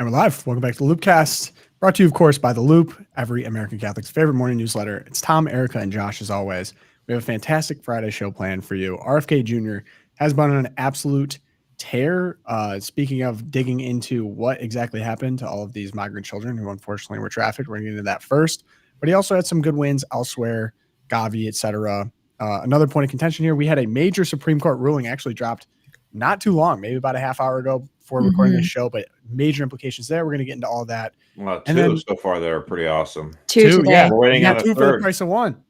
And we're live. Welcome back to the LOOPcast, brought to you, of course, by The Loop, every American Catholic's favorite morning newsletter. It's Tom, Erica, and Josh, as always. We have a fantastic Friday show planned for you. RFK Jr. has been on an absolute tear. Speaking of digging into what exactly happened to all of these migrant children who unfortunately were trafficked, we're going to get into that first. But he also had some good wins elsewhere, GAVI, etc. Another point of contention here, we had a major Supreme Court ruling actually dropped not too long, maybe about a half hour ago before recording this show, but major implications there. We're going to get into all that. Well, two so far that are pretty awesome. Two yeah. We're waiting on a two third. for the price of one.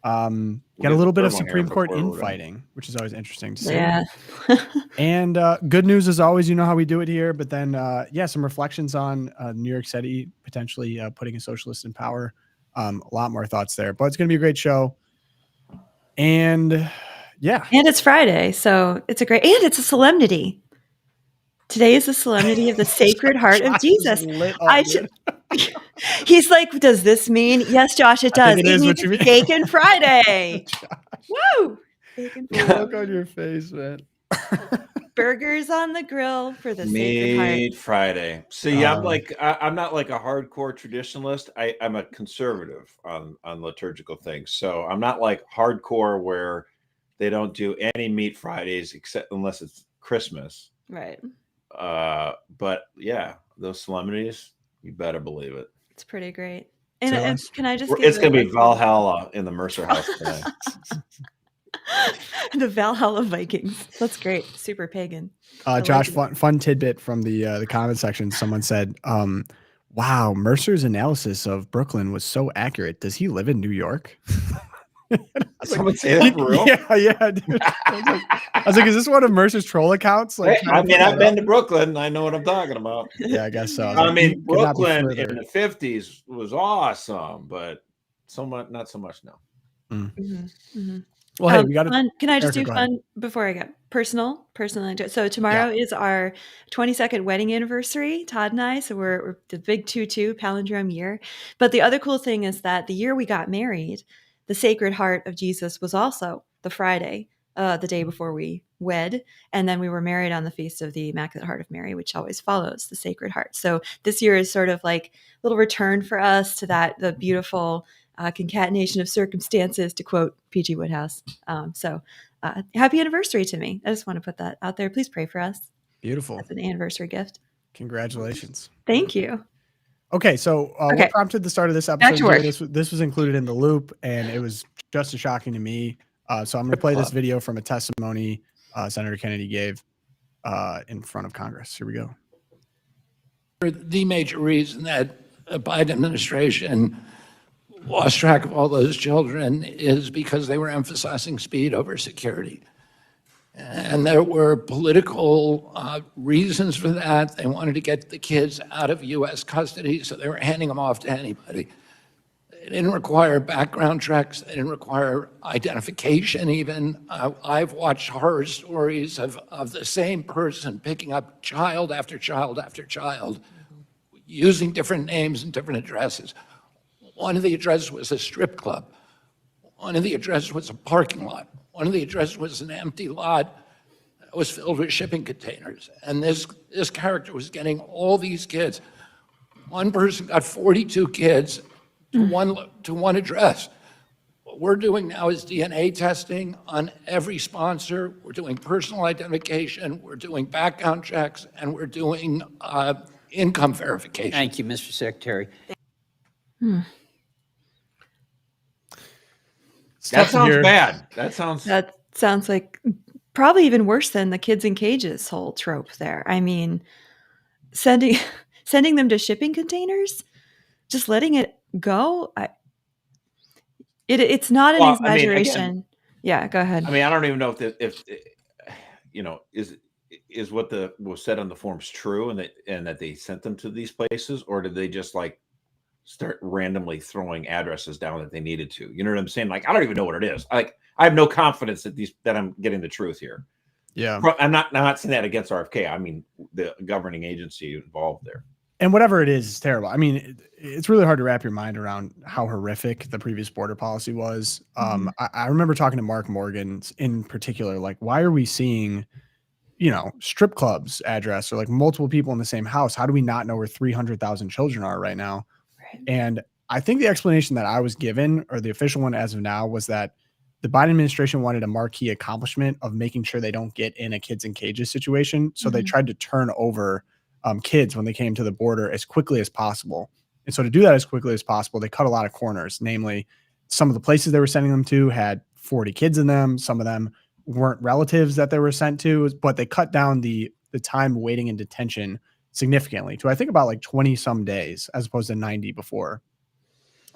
Got a little bit of Supreme Court infighting, which is always interesting to see. Yeah. And good news as always, you know how we do it here. But then, some reflections on New York City potentially putting a socialist in power. A lot more thoughts there, but it's going to be a great show. And yeah. And it's Friday, so it's and it's a solemnity. Today is the solemnity of the Sacred Heart of Jesus. He's like, does this mean? Yes, Josh, it does. It means Bacon Friday. Woo! Bacon Friday. Look on your face, man. Burgers on the grill for the Sacred Heart. Meat Friday. See, I'm not like a hardcore traditionalist. I'm a conservative on liturgical things. So I'm not like hardcore where they don't do any meat Fridays except unless it's Christmas. Right. But yeah, those solemnities, you better believe it. It's pretty great. And can I just? It's going to be Valhalla in the Mercer House today. The Valhalla Vikings. That's great. Super pagan. Josh, fun tidbit from the comment section. Someone said, "Wow, Mercer's analysis of Brooklyn was so accurate. Does he live in New York?" Someone say that for real? Yeah, dude. I was like, is this one of Mercer's troll accounts? Like, I've been to Brooklyn. I know what I'm talking about. Yeah, I guess so. I mean, Brooklyn in the 50s was awesome, but not so much now. Mm-hmm. Mm-hmm. Well, hey, we got fun. Can I just do fun before I get personal? So tomorrow is our 22nd wedding anniversary, Todd and I. So we're the big 2-2 palindrome year. But the other cool thing is that the year we got married, the Sacred Heart of Jesus was also the Friday, the day before we wed. And then we were married on the feast of the Immaculate Heart of Mary, which always follows the Sacred Heart. So this year is sort of like a little return for us to the beautiful concatenation of circumstances, to quote P.G. Woodhouse. Happy anniversary to me. I just want to put that out there. Please pray for us. Beautiful. That's an anniversary gift. Congratulations. Thank you. Okay, so what prompted the start of this episode? Back to work. This was included in the loop, and it was just as shocking to me. So I'm going to play this video from a testimony Senator Kennedy gave in front of Congress. Here we go. The major reason that the Biden administration lost track of all those children is because they were emphasizing speed over security. And there were political reasons for that. They wanted to get the kids out of U.S. custody, so they were handing them off to anybody. They didn't require background checks. They didn't require identification even. I've watched horror stories of the same person picking up child after child after child, using different names and different addresses. One of the addresses was a strip club. One of the addresses was a parking lot. One of the addresses was an empty lot that was filled with shipping containers. And this character was getting all these kids. One person got 42 kids to one address. What we're doing now is DNA testing on every sponsor. We're doing personal identification. We're doing background checks, and we're doing income verification. Thank you, Mr. Secretary. That sounds bad. That sounds like probably even worse than the kids in cages whole trope there. I mean, sending them to shipping containers, just letting it go. It's not an exaggeration. I mean, yeah, go ahead. I mean, I don't even know if is what was said on the forms true, and that they sent them to these places, or did they just like start randomly throwing addresses down that they needed to? You know what I'm saying? Like, I don't even know what it is. Like, I have no confidence that I'm getting the truth here. Yeah. I'm not saying that against RFK. I mean, the governing agency involved there. And whatever it is terrible. I mean, it's really hard to wrap your mind around how horrific the previous border policy was. I remember talking to Mark Morgan in particular, like, why are we seeing strip club's address or like multiple people in the same house? How do we not know where 300,000 children are right now? Right. And I think the explanation that I was given, or the official one as of now, was that the Biden administration wanted a marquee accomplishment of making sure they don't get in a kids in cages situation. So they tried to turn over kids when they came to the border as quickly as possible. And so to do that as quickly as possible, they cut a lot of corners. Namely, some of the places they were sending them to had 40 kids in them. Some of them weren't relatives that they were sent to, but they cut down the time waiting in detention significantly to, I think, about like 20 some days as opposed to 90 before.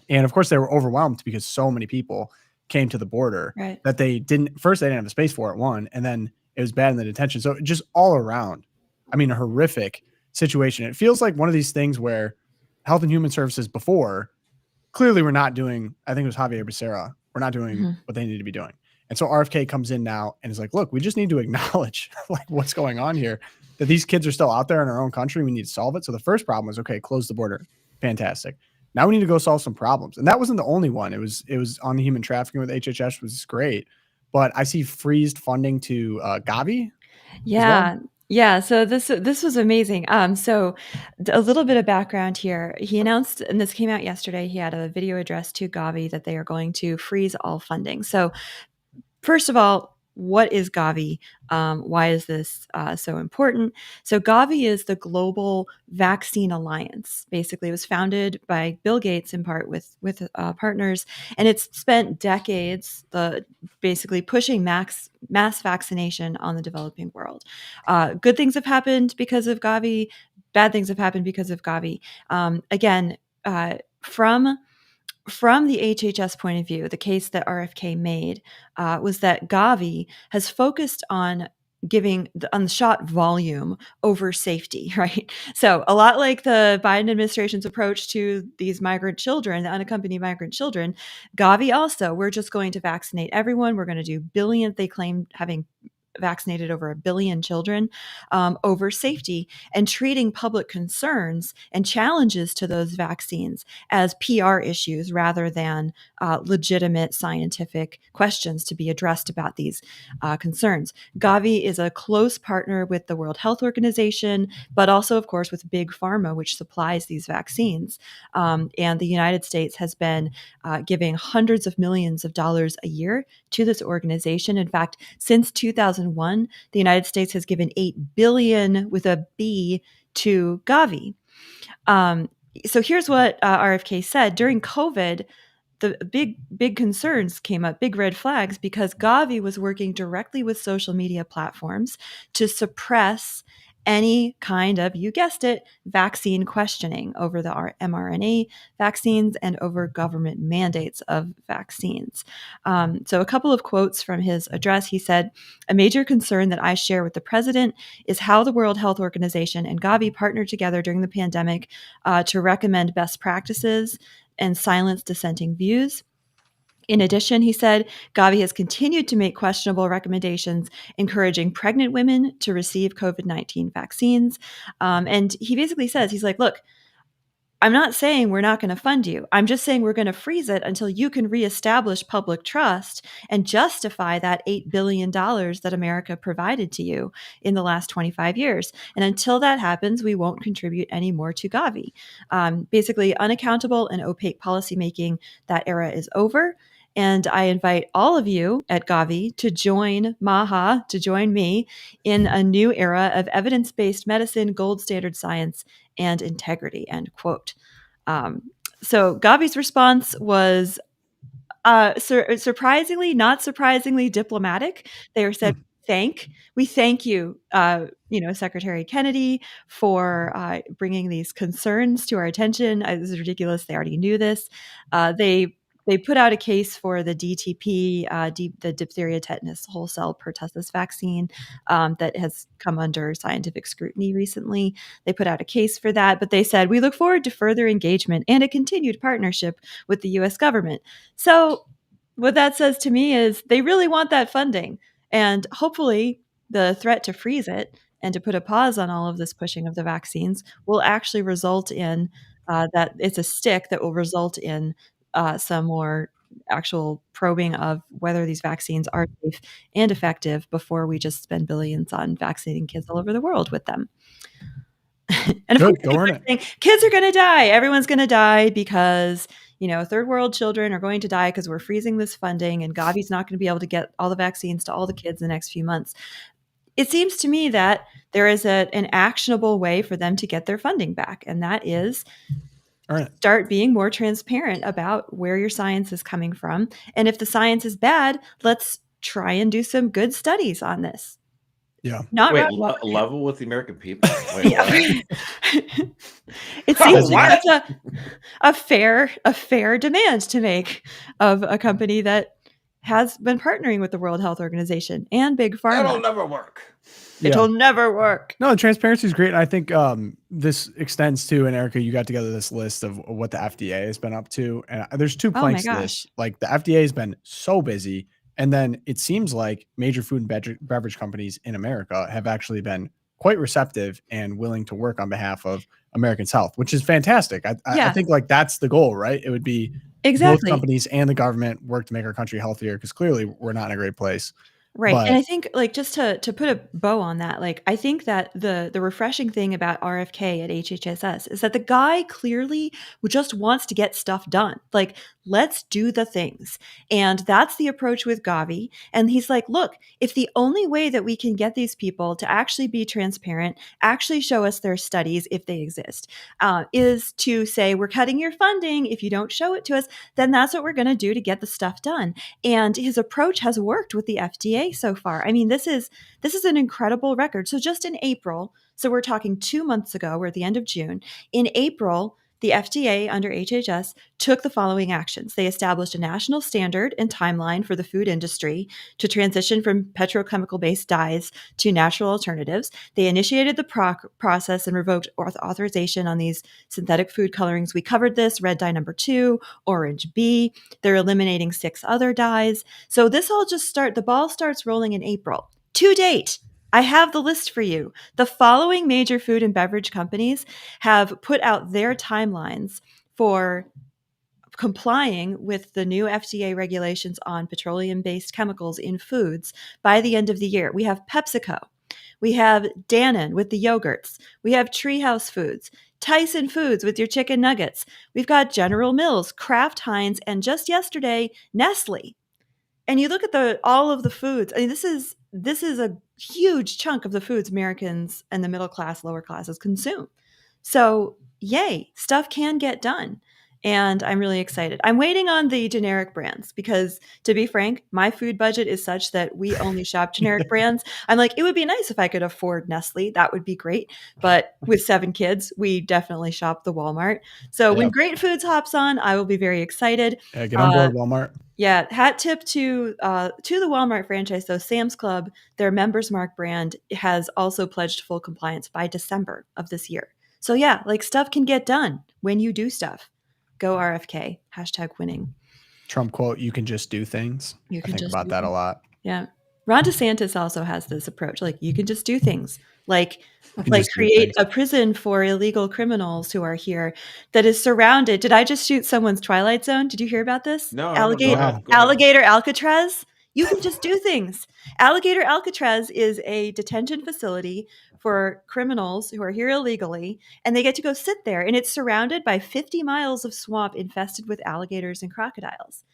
And of course they were overwhelmed because so many people came to the border Right. that they didn't have the space for it, one, and then it was bad in the detention. So just all around, I mean, a horrific situation. It feels like one of these things where Health and Human Services before clearly were not doing, I think it was Javier Becerra, we're not doing what they need to be doing. And so RFK comes in now and is like, look, we just need to acknowledge like what's going on here, that these kids are still out there in our own country. We need to solve it. So the first problem was, okay, close the border. Fantastic. Now we need to go solve some problems. And that wasn't the only one. It was on the human trafficking with HHS, was great. But I see freezed funding to GAVI. Yeah. Yeah. So this was amazing. So a little bit of background here. He announced, and this came out yesterday, he had a video address to GAVI that they are going to freeze all funding. So first of all, what is GAVI? Why is this so important? So GAVI is the Global Vaccine Alliance. Basically, it was founded by Bill Gates in part with partners, and it's spent decades basically pushing mass vaccination on the developing world. Good things have happened because of GAVI. Bad things have happened because of GAVI. Again, from the HHS point of view, the case that RFK made was that GAVI has focused on giving on the shot volume over safety, right? So a lot like the Biden administration's approach to these migrant children, the unaccompanied migrant children, GAVI also, we're just going to vaccinate everyone. We're going to do billion, they claim having vaccinated over 1 billion children over safety, and treating public concerns and challenges to those vaccines as PR issues rather than legitimate scientific questions to be addressed about these concerns. GAVI is a close partner with the World Health Organization, but also, of course, with Big Pharma, which supplies these vaccines. And the United States has been giving hundreds of millions of dollars a year to this organization. In fact, since 2001, the United States has given $8 billion with a B to GAVI. So here's what RFK said. During COVID, the big concerns came up, big red flags, because GAVI was working directly with social media platforms to suppress any kind of, you guessed it, vaccine questioning over the mRNA vaccines and over government mandates of vaccines. So a couple of quotes from his address. He said, "A major concern that I share with the president is how the World Health Organization and GAVI partnered together during the pandemic to recommend best practices and silence dissenting views. In addition," he said, "GAVI has continued to make questionable recommendations encouraging pregnant women to receive COVID-19 vaccines." And he basically says, he's like, look, I'm not saying we're not going to fund you. I'm just saying we're going to freeze it until you can reestablish public trust and justify that $8 billion that America provided to you in the last 25 years. And until that happens, we won't contribute any more to GAVI. Basically, unaccountable and opaque policymaking, that era is over. And I invite all of you at GAVI to join MAHA, to join me in a new era of evidence-based medicine, gold standard science, and integrity, end quote. So GAVI's response was surprisingly, not surprisingly diplomatic. They said, we thank you, Secretary Kennedy, for bringing these concerns to our attention. This is ridiculous. They already knew this. They put out a case for the DTP, the diphtheria, tetanus, whole cell pertussis vaccine that has come under scientific scrutiny recently. They put out a case for that, but they said, "We look forward to further engagement and a continued partnership with the U.S. government." So what that says to me is they really want that funding. And hopefully the threat to freeze it and to put a pause on all of this pushing of the vaccines will actually result in that it's a stick that will result in some more actual probing of whether these vaccines are safe and effective before we just spend billions on vaccinating kids all over the world with them. And of Good, course, go on it. saying, kids are going to die. Everyone's going to die because, third world children are going to die because we're freezing this funding and Gavi's not going to be able to get all the vaccines to all the kids in the next few months. It seems to me that there is an actionable way for them to get their funding back. And that is start being more transparent about where your science is coming from. And if the science is bad, let's try and do some good studies on this. Yeah. Level with the American people. Wait, yeah. It seems like that's a fair demand to make of a company that has been partnering with the World Health Organization and Big Pharma. It'll never work. It'll never work. No, transparency is great. And I think this extends to, and Erica, you got together this list of what the FDA has been up to. And there's two planks to this. Like the FDA has been so busy. And then it seems like major food and beverage companies in America have actually been quite receptive and willing to work on behalf of Americans' health, which is fantastic. I think like that's the goal, right? It would be both companies and the government work to make our country healthier because clearly we're not in a great place. Right. And I think like just to put a bow on that, like I think that the refreshing thing about RFK at HHSS is that the guy clearly just wants to get stuff done. Like, let's do the things. And that's the approach with GAVI. And he's like, look, if the only way that we can get these people to actually be transparent, actually show us their studies if they exist, is to say, we're cutting your funding if you don't show it to us, then that's what we're going to do to get the stuff done. And his approach has worked with the FDA so far. I mean, this is an incredible record. So just in April, so we're talking 2 months ago, we're at the end of June. In April, the FDA under HHS took the following actions. They established a national standard and timeline for the food industry to transition from petrochemical-based dyes to natural alternatives. They initiated the process and revoked authorization on these synthetic food colorings. We covered this, red dye number 2, orange B. They're eliminating 6 other dyes. So this all the ball starts rolling in April. To date, I have the list for you. The following major food and beverage companies have put out their timelines for complying with the new FDA regulations on petroleum-based chemicals in foods by the end of the year. We have PepsiCo. We have Dannon with the yogurts. We have Treehouse Foods, Tyson Foods with your chicken nuggets. We've got General Mills, Kraft Heinz, and just yesterday, Nestle. And you look at all of the foods. I mean, this is a huge chunk of the foods Americans and the middle class, lower classes consume. So, yay, stuff can get done. And I'm really excited. I'm waiting on the generic brands because, to be frank, my food budget is such that we only shop generic brands. I'm like, it would be nice if I could afford Nestle. That would be great. But with 7 kids, we definitely shop the Walmart. So when Great Foods hops on, I will be very excited. Yeah, get on board, Walmart. Yeah, hat tip to the Walmart franchise. So Sam's Club, their Members Mark brand, has also pledged full compliance by December of this year. So yeah, like stuff can get done when you do stuff. Go RFK, #winning. Trump quote, you can just do things. I think about that a lot. Yeah. Ron DeSantis also has this approach. Like, you can just do things. Like create a prison for illegal criminals who are here that is surrounded. Did I just shoot someone's Twilight Zone? Did you hear about this? No. Alligator Alcatraz? You can just do things. Alligator Alcatraz is a detention facility for criminals who are here illegally, and they get to go sit there, and it's surrounded by 50 miles of swamp infested with alligators and crocodiles.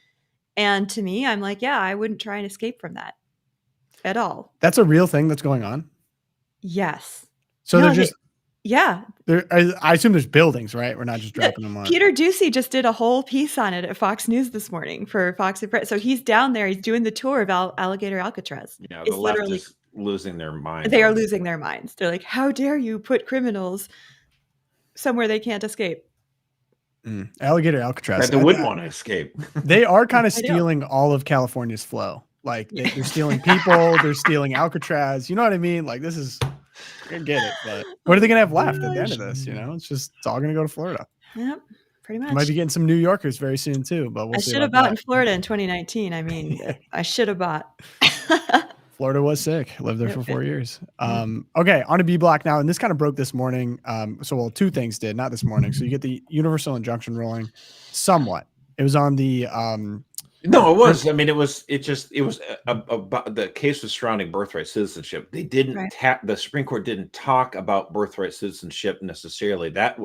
And to me, I'm like, yeah, I wouldn't try and escape from that at all. That's a real thing that's going on? Yes. So they're just... Yeah. I assume there's buildings, right? We're not just dropping them on. Peter Ducey just did a whole piece on it at Fox News this morning for Fox and Press. So he's down there. He's doing the tour of Alligator Alcatraz. Yeah, the left is losing their minds. They are losing their minds. They're like, how dare you put criminals somewhere they can't escape? Alligator Alcatraz. They wouldn't want to escape. They are kind of stealing all of California's flow. Like they're stealing people. They're stealing Alcatraz. You know what I mean? Like this is... I get it, but what are they going to have left at the end of this? You know, it's all going to go to Florida. Yep, pretty much. You might be getting some New Yorkers very soon too, but we'll see. I should have bought in Florida in 2019. I mean, I should have bought. Florida was sick. Lived there for 4 years. Okay, on to B block now, and this kind of broke this morning. So 2 things did, not this morning. So you get the universal injunction ruling, somewhat. It was on the No, it was. I mean, it was about the case was surrounding birthright citizenship. They didn't the Supreme Court didn't talk about birthright citizenship necessarily. That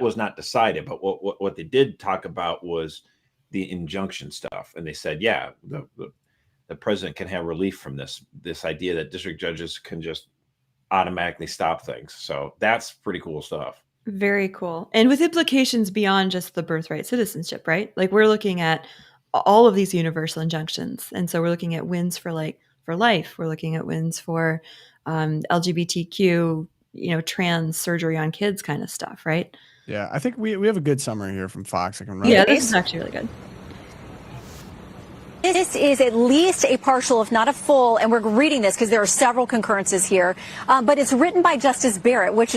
was not decided. But what they did talk about was the injunction stuff. And they said, yeah, the president can have relief from this idea that district judges can just automatically stop things. So that's pretty cool stuff. Very cool. And with implications beyond just the birthright citizenship, right? Like we're looking at all of these universal injunctions. And so we're looking at wins for life. We're looking at wins for LGBTQ, trans surgery on kids kind of stuff, right? Yeah, I think we have a good summary here from Fox. I can run. Yeah, this is actually really good. This is at least a partial, if not a full, and we're reading this because there are several concurrences here, but it's written by Justice Barrett, which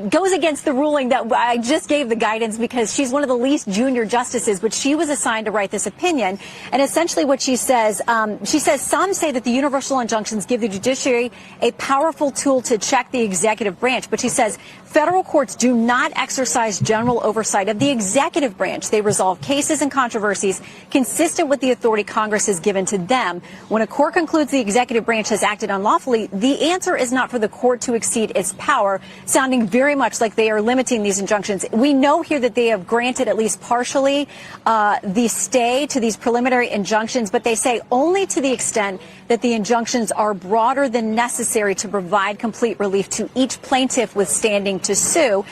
goes against the ruling that I just gave the guidance because she's one of the least junior justices, but she was assigned to write this opinion. And essentially what she says, some say that the universal injunctions give the judiciary a powerful tool to check the executive branch, but she says federal courts do not exercise general oversight of the executive branch. They resolve cases and controversies consistent with the authority Congress has given to them. When a court concludes the executive branch has acted unlawfully, the answer is not for the court to exceed its power, sounding very much like they are limiting these injunctions. We know here that they have granted at least partially the stay to these preliminary injunctions, but they say only to the extent that the injunctions are broader than necessary to provide complete relief to each plaintiff withstanding to sue.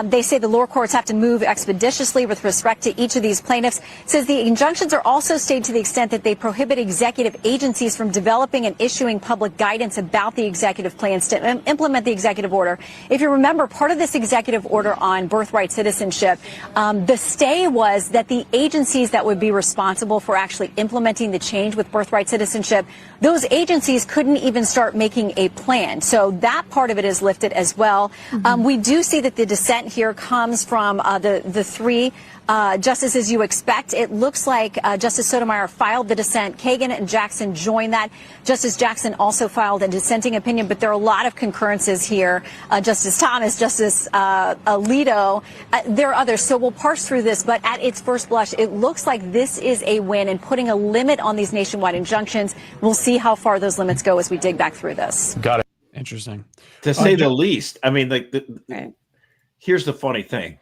They say the lower courts have to move expeditiously with respect to each of these plaintiffs. It says the injunctions are also stayed to the extent that they prohibit executive agencies from developing and issuing public guidance about the executive plans to implement the executive order. If you remember, part of this executive order on birthright citizenship, the stay was that the agencies that would be responsible for actually implementing the change with birthright citizenship, those agencies couldn't even start making a plan. So that part of it is lifted as well. We do see that the dissent here comes from the three justices you expect. It looks like Justice Sotomayor filed the dissent. Kagan and Jackson joined that. Justice Jackson also filed a dissenting opinion, but there are a lot of concurrences here. Justice Thomas, Justice Alito, there are others. So we'll parse through this, but at its first blush, it looks like this is a win in putting a limit on these nationwide injunctions. We'll see how far those limits go as we dig back through this. Got it. Interesting. To say the least. I mean, here's the funny thing.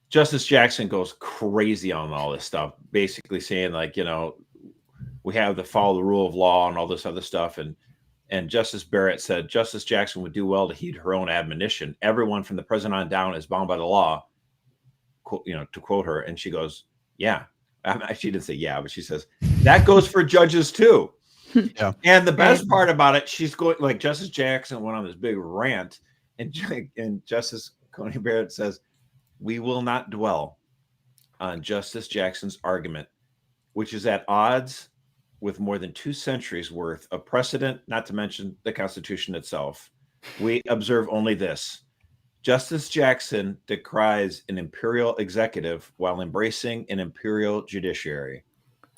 Justice Jackson goes crazy on all this stuff, basically saying we have to follow the rule of law and all this other stuff. And Justice Barrett said Justice Jackson would do well to heed her own admonition. Everyone from the president on down is bound by the law, to quote her. And she goes, yeah. She didn't say yeah, but she says that goes for judges too. Yeah. And the best part about it, she's going like Justice Jackson went on this big rant, and Justice Coney Barrett says, we will not dwell on Justice Jackson's argument, which is at odds with more than 2 centuries worth of precedent, not to mention the Constitution itself. We observe only this. Justice Jackson decries an imperial executive while embracing an imperial judiciary.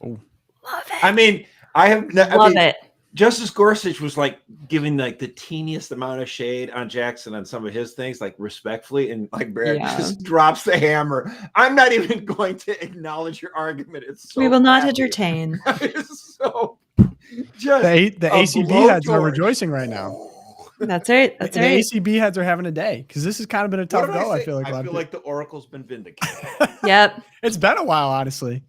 Love it. I mean, Love it. Justice Gorsuch was giving the teeniest amount of shade on Jackson on some of his things, respectfully, and Barrett just drops the hammer. I'm not even going to acknowledge your argument. It's so we will not entertain. It's so just the ACB heads are rejoicing right now. That's right. That's right. The ACB heads are having a day because this has kind of been a tough go. I feel like the oracle's been vindicated. Yep. It's been a while, honestly.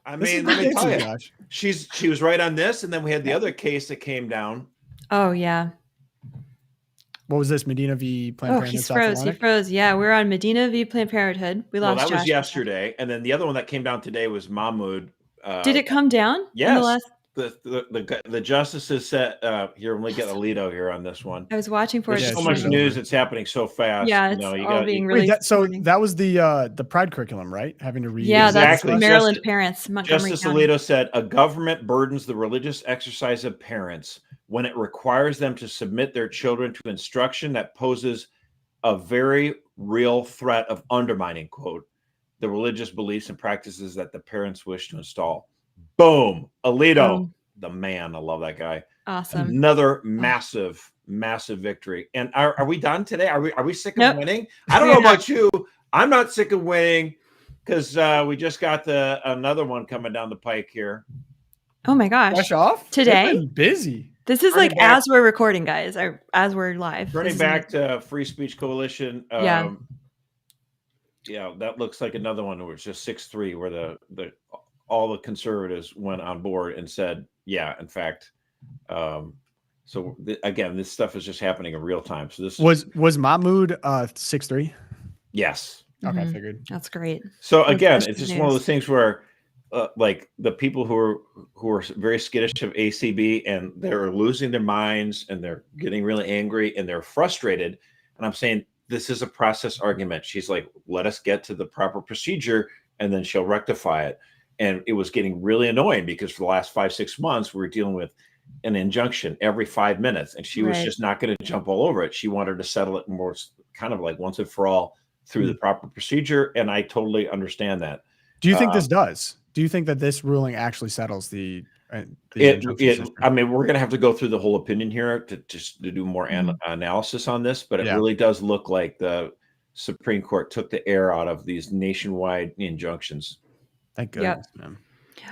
I mean, let me tell you, she was right on this, and then we had the other case that came down. Oh yeah. What was this? Medina v. Planned Parenthood. He froze. Yeah, we're on Medina v. Planned Parenthood. We lost. Well, that Josh was yesterday, and then the other one that came down today was Mahmoud. Did it come down? Yes. The justices said here. Let me get Alito here on this one. I was watching for There's so much news. It's happening so fast. Yeah, it's all being released. So that was the Pride curriculum, right? Having to read. Yeah, exactly. That's Maryland parents. Justice Alito said a government burdens the religious exercise of parents when it requires them to submit their children to instruction that poses a very real threat of undermining, quote, the religious beliefs and practices that the parents wish to install. Boom. Alito, the man. I love that guy. Awesome. Another massive victory. And are we done today? Are we sick of winning? I don't know about you. I'm not sick of winning. because we just got another one coming down the pike here. Oh my gosh. Fresh off? Today? They've been busy. This is Turning like back- as we're recording, guys, or as we're live. Turning This is back to Free Speech Coalition. Yeah. Yeah, that looks like another one where it's just 6-3, where all the conservatives went on board and said, yeah, in fact. So again, this stuff is just happening in real time. So this was Mahmoud 6'3"? yes. Okay, Mhm. figured. That's great. So That's again, good it's just news. one of those things where, like the people who are very skittish of ACB and they're losing their minds and they're getting really angry and they're frustrated. And I'm saying this is a process argument. She's like, let us get to the proper procedure and then she'll rectify it. And it was getting really annoying because for the last 5-6 months, we were dealing with an injunction every 5 minutes, and she was Right. just not going to jump all over it. She wanted to settle it more kind of like once and for all through the proper procedure. And I totally understand that. Do you think this does? Do you think that this ruling actually settles the injunction system? I mean, we're going to have to go through the whole opinion here to do more analysis on this, but it really does look like the Supreme Court took the air out of these nationwide injunctions. Thank goodness, man.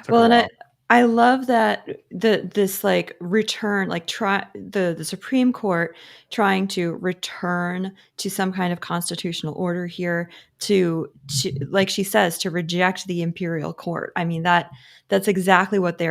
Well, and I love that this like return, like the Supreme Court trying to return to some kind of constitutional order here to like she says, to reject the imperial court. I mean, that's exactly what they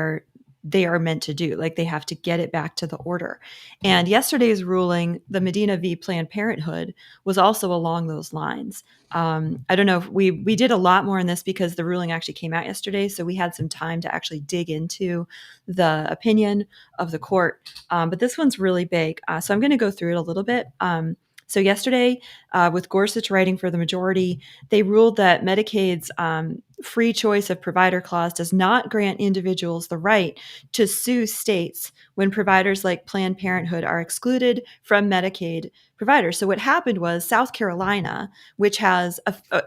are meant to do. Like they have to get it back to the order. And yesterday's ruling, the Medina v. Planned Parenthood, was also along those lines. I don't know if we did a lot more in this because the ruling actually came out yesterday. So we had some time to actually dig into the opinion of the court. But this one's really big. So I'm going to go through it a little bit. So yesterday, with Gorsuch writing for the majority, they ruled that Medicaid's free choice of provider clause does not grant individuals the right to sue states when providers like Planned Parenthood are excluded from Medicaid providers. So what happened was South Carolina, which has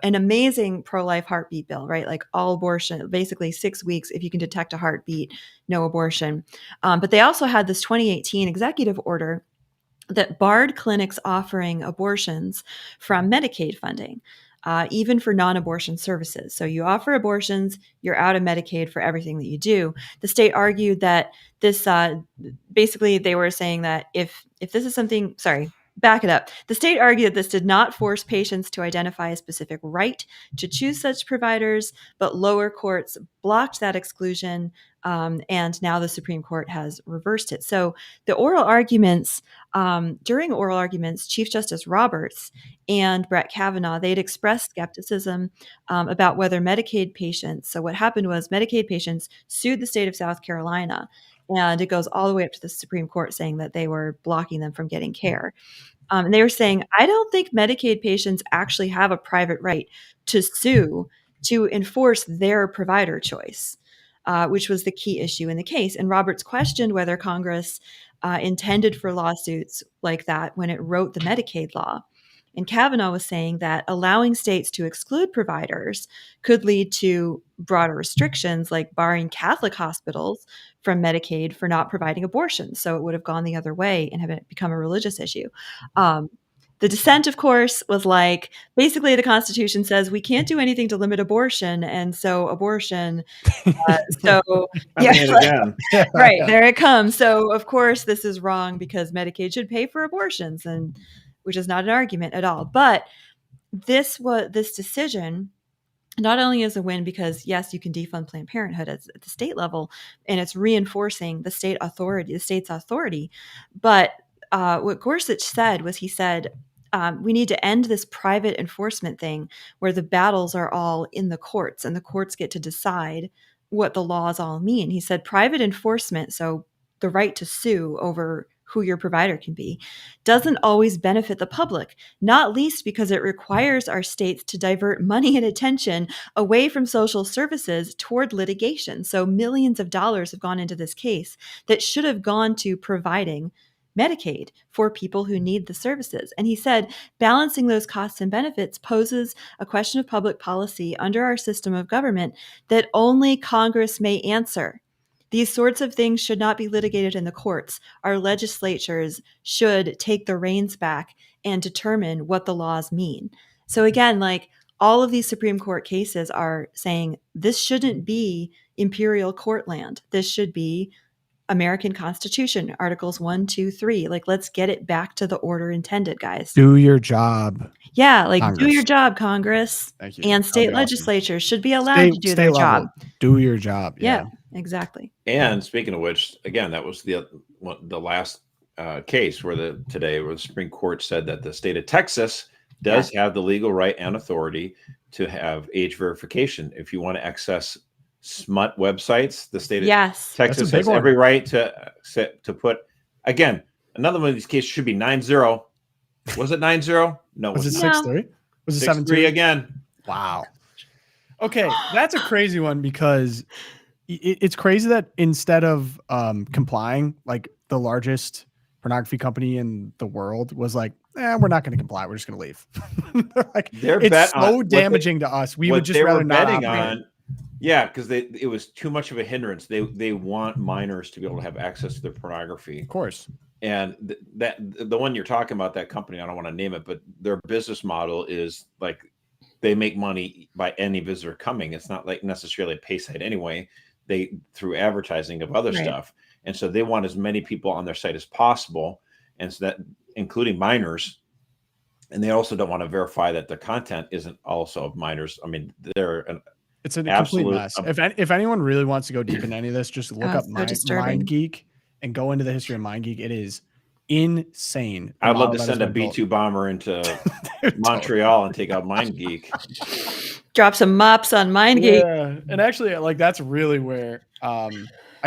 an amazing pro-life heartbeat bill, right? Like all abortion, basically 6 weeks, if you can detect a heartbeat, no abortion. But they also had this 2018 executive order that barred clinics offering abortions from Medicaid funding, even for non-abortion services. So you offer abortions, you're out of Medicaid for everything that you do. The state argued that this, basically they were saying that if this is something, sorry, back it up. The state argued that this did not force patients to identify a specific right to choose such providers, but lower courts blocked that exclusion. And now the Supreme Court has reversed it. So the oral arguments, during oral arguments, Chief Justice Roberts and Brett Kavanaugh, they'd expressed skepticism about whether Medicaid patients, so what happened was Medicaid patients sued the state of South Carolina, and it goes all the way up to the Supreme Court saying that they were blocking them from getting care. And they were saying, I don't think Medicaid patients actually have a private right to sue to enforce their provider choice. Which was the key issue in the case. And Roberts questioned whether Congress intended for lawsuits like that when it wrote the Medicaid law. And Kavanaugh was saying that allowing states to exclude providers could lead to broader restrictions, like barring Catholic hospitals from Medicaid for not providing abortions. So it would have gone the other way and have it become a religious issue. The dissent, of course, was like, basically the Constitution says we can't do anything to limit abortion. And so abortion, Again. right, there it comes. So of course this is wrong because Medicaid should pay for abortions, and which is not an argument at all. But this decision not only is a win because yes, you can defund Planned Parenthood at the state level, and it's reinforcing the state's authority, but what Gorsuch said was he said, we need to end this private enforcement thing where the battles are all in the courts and the courts get to decide what the laws all mean. He said private enforcement, so the right to sue over who your provider can be, doesn't always benefit the public, not least because it requires our states to divert money and attention away from social services toward litigation. So millions of dollars have gone into this case that should have gone to providing Medicaid for people who need the services. And he said, balancing those costs and benefits poses a question of public policy under our system of government that only Congress may answer. These sorts of things should not be litigated in the courts. Our legislatures should take the reins back and determine what the laws mean. So again, like all of these Supreme Court cases are saying this shouldn't be imperial court land. This should be American Constitution, Articles 1, 2, 3. Like, let's get it back to the order intended, guys. Do your job. Yeah, like Congress. do your job, Congress. Thank you. And That'd state be awesome. legislatures should be allowed to do State their level, job. Do your job. Yeah, exactly. And speaking of which, again, that was the last case where the Supreme Court said that the state of Texas does have the legal right and authority to have age verification. If you want to access smut websites, the state of Texas has every right to put, again, another one of these cases should be 9-0. Was it 9-0? No. Was it 6-3? Was it 7-3 again? Wow. Okay, that's a crazy one because it's crazy that instead of complying, like the largest pornography company in the world was like, we're not going to comply. We're just going to leave. Like, it's so damaging to us. We would just rather not operate. Yeah, because it was too much of a hindrance. They want minors to be able to have access to their pornography. Of course. And the one you're talking about, that company, I don't want to name it, but their business model is like they make money by any visitor coming. It's not like necessarily a pay site anyway. They through advertising of other stuff. And so they want as many people on their site as possible. And so that including minors. And they also don't want to verify that the content isn't also of minors. I mean, it's an absolute mess. If anyone really wants to go deep into any of this, just look up MindGeek and go into the history of MindGeek. It is insane. I'd love to send a B-2 bomber into Montreal and take out MindGeek. Drop some mops on MindGeek. Yeah. And actually, like, that's really where I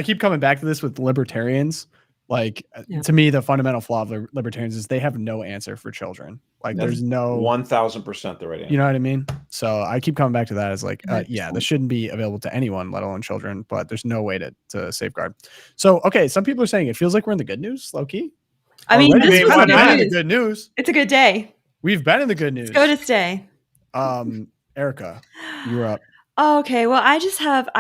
keep coming back to this with libertarians. Like, to me, the fundamental flaw of libertarians is they have no answer for children. Like, there's no 1000% the right answer. You know what I mean? So I keep coming back to that as like, this shouldn't be available to anyone, let alone children. But there's no way to safeguard. So, okay, some people are saying it feels like we're in the good news, low key. I mean, this was the good news. It's a good day. We've been in the good news. SCOTUS day. Erica, you're up. Okay, well, I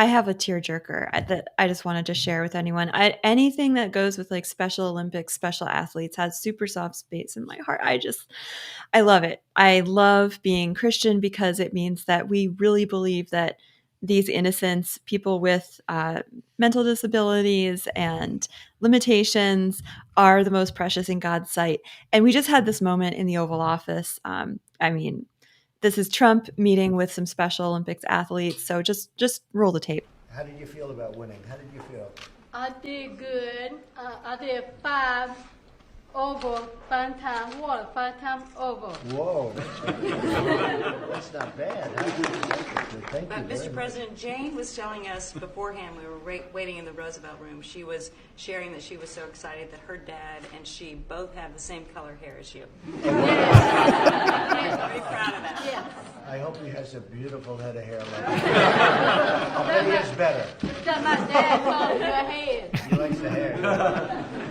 have a tearjerker that I just wanted to share with anyone. Anything that goes with like Special Olympics, special athletes has super soft space in my heart. I love it. I love being Christian because it means that we really believe that these innocents, people with mental disabilities and limitations, are the most precious in God's sight. And we just had this moment in the Oval Office. This is Trump meeting with some Special Olympics athletes. So just roll the tape. How did you feel about winning? How did you feel? I did good. I did 5 over 5 times water, 5 times over. Whoa. That's not bad. Thank you. Mr. President, Jane was telling us beforehand, we were waiting in the Roosevelt room, she was sharing that she was so excited that her dad and she both have the same color hair as you. Very proud of that. Yes. I hope he has a beautiful head of hair like that. I'll bet he is better. That my dad called her head. He likes the hair.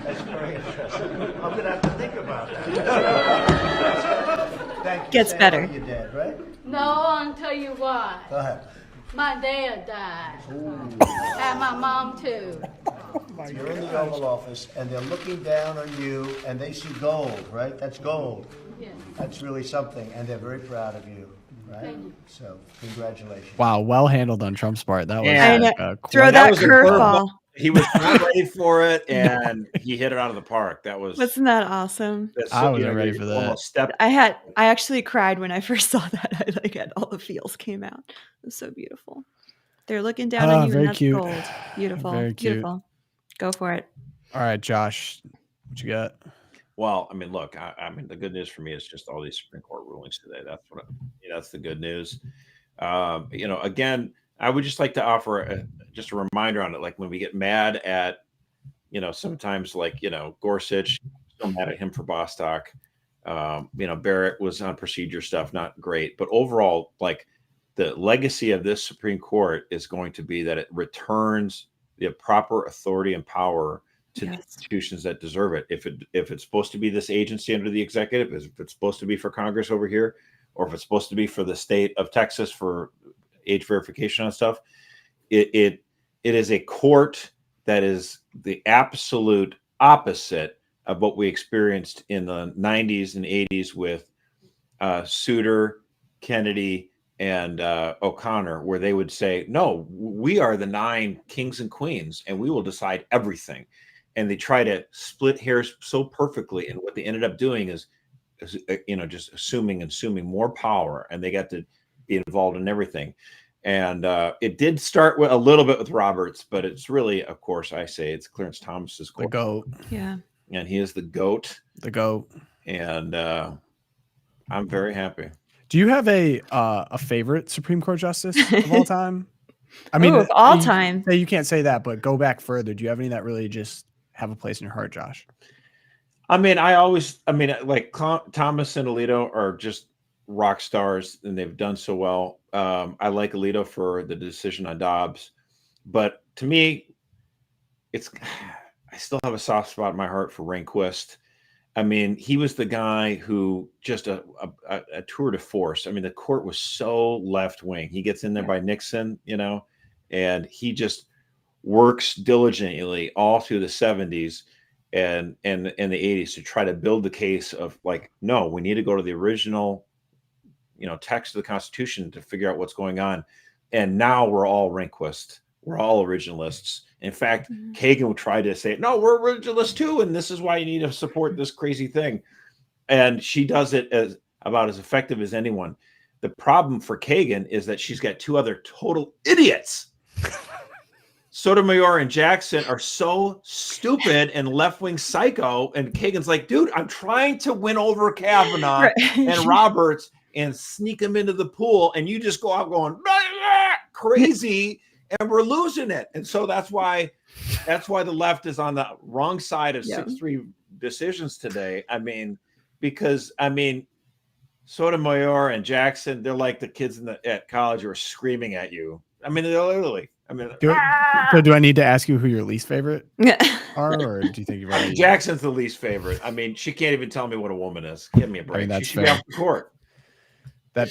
That's very interesting. I'm going to have to think about that. Thank you. Gets better. Your dad, right? No, I'll tell you why. Go ahead. My dad died. Ooh. And my mom too. You're in the Oval Office, and they're looking down on you, and they see gold, right? That's gold. Yes. That's really something, and they're very proud of you, right? Thank you. So, congratulations. Wow, well handled on Trump's part. That was throw that was a curveball. He was not ready for it, and he hit it out of the park. Wasn't that awesome? I wasn't ready for that. I actually cried when I first saw that. I had all the feels came out. It was so beautiful. They're looking down on you, very and that's cute. gold. Beautiful, Very cute. beautiful. Go for it. All right, Josh, what you got? Well, I mean, look, I mean, the good news for me is just all these Supreme Court rulings today. That's the good news. Again, I would just like to offer just a reminder on it. Like when we get mad at, sometimes like, Gorsuch, still mad at him for Bostock. Barrett was on procedure stuff, not great. But overall, like the legacy of this Supreme Court is going to be that it returns the proper authority and power to the institutions that deserve it. If it's supposed to be this agency under the executive, if it's supposed to be for Congress over here, or if it's supposed to be for the state of Texas for age verification and stuff, it is a court that is the absolute opposite of what we experienced in the 90s and 80s with Souter, Kennedy, O'Connor, where they would say, no, we are the 9 kings and queens and we will decide everything. And they try to split hairs so perfectly. And what they ended up doing is just assuming more power, and they got to be involved in everything. And it did start with a little bit with Roberts, but it's really, of course, I say it's Clarence Thomas's the GOAT. Yeah. And he is the GOAT. The GOAT. And I'm very happy. Do you have a favorite Supreme Court justice of all time? I mean, of all time. You can't say that, but go back further. Do you have any that really just have a place in your heart, Josh? I mean, like Thomas and Alito are just rock stars, and they've done so well. I like Alito for the decision on Dobbs, but to me, I still have a soft spot in my heart for Rehnquist. I mean, he was the guy who just a tour de force. I mean, the court was so left wing. He gets in there by Nixon, and he just works diligently all through the 70s and the 80s to try to build the case of like, no, we need to go to the original, text of the Constitution to figure out what's going on. And now we're all Rehnquist. We're all originalists. In fact, Kagan would try to say, no, we're originalists too, and this is why you need to support this crazy thing. And she does it about as effective as anyone. The problem for Kagan is that she's got 2 other total idiots. Sotomayor and Jackson are so stupid and left-wing psycho, and Kagan's like, dude, I'm trying to win over Kavanaugh and Roberts and sneak them into the pool, and you just go out going blah, blah, crazy. And we're losing it. And so that's why the left is on the wrong side of 6-3 decisions today. I mean, because Sotomayor and Jackson, they're like the kids at college who are screaming at you. I mean, they're literally. Do I need to ask you who your least favorite are, or do you think you've already? Jackson's the least favorite. I mean, she can't even tell me what a woman is. Give me a break. That's she should be off the court. That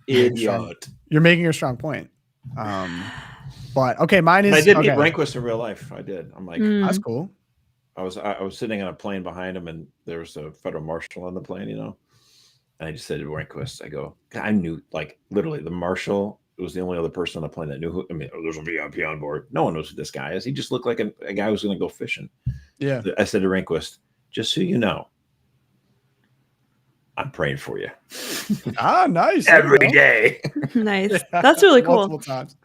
idiot. You're making a strong point. But okay, mine is. I did meet Rehnquist in real life. I did. I'm like, that's cool. I was sitting on a plane behind him, and there was a federal marshal on the plane, And I just said to Rehnquist, I go, I knew, like, literally the marshal was the only other person on the plane that knew who. I mean, there's a VIP on board. No one knows who this guy is. He just looked like a guy who's going to go fishing. Yeah. I said to Rehnquist, just so you know, I'm praying for you. Nice. Every day. Nice. That's really cool. Multiple times.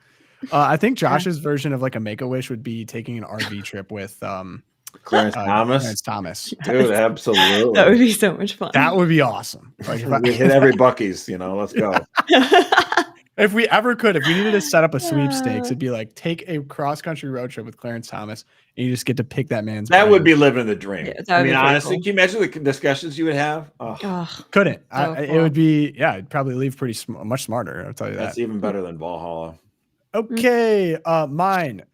I think Josh's version of like a Make-A-Wish would be taking an RV trip with Clarence Thomas. Clarence Thomas. Dude, absolutely. That would be so much fun. That would be awesome. Like we hit every Buc-ee's, let's go. If we needed to set up a sweepstakes, it'd be like take a cross-country road trip with Clarence Thomas, and you just get to pick that man's brain. That would be living the dream. Yeah, I mean, honestly, cool. can you imagine the discussions you would have? Couldn't. So It cool. would be, it'd probably leave much smarter. I'll tell you that. That's even better than Valhalla. Okay, mine.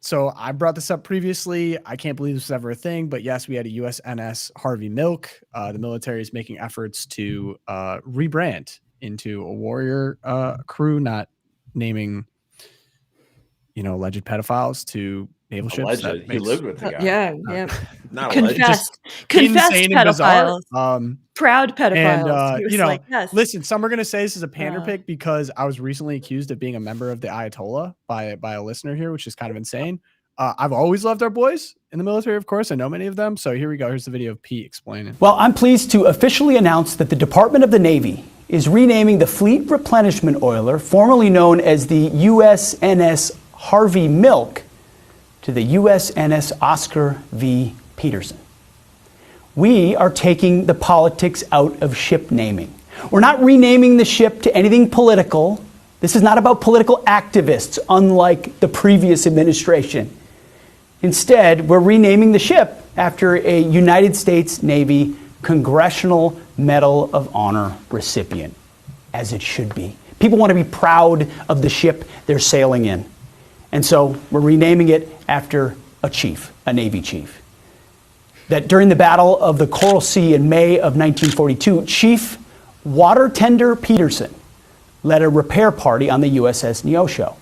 So I brought this up previously. I can't believe this was ever a thing, but yes, we had a USNS Harvey Milk. The military is making efforts to rebrand into a warrior crew, not naming, alleged pedophiles to naval ships. He lived with the guy. Yeah. Not Confessed insane and bizarre. pedophiles. Proud pedophiles. And, He was like, yes. listen, some are going to say this is a pander pick because I was recently accused of being a member of the Ayatollah by a listener here, which is kind of insane. I've always loved our boys in the military, of course. I know many of them. So here we go. Here's the video of Pete explaining. Well, I'm pleased to officially announce that the Department of the Navy is renaming the Fleet Replenishment Oiler, formerly known as the USNS Harvey Milk, to the USNS Oscar V. Peterson. We are taking the politics out of ship naming. We're not renaming the ship to anything political. This is not about political activists, unlike the previous administration. Instead, we're renaming the ship after a United States Navy Congressional Medal of Honor recipient, as it should be. People want to be proud of the ship they're sailing in. And so we're renaming it after a chief, a Navy chief. That during the Battle of the Coral Sea in May of 1942, Chief Water Tender Peterson led a repair party on the USS Neosho.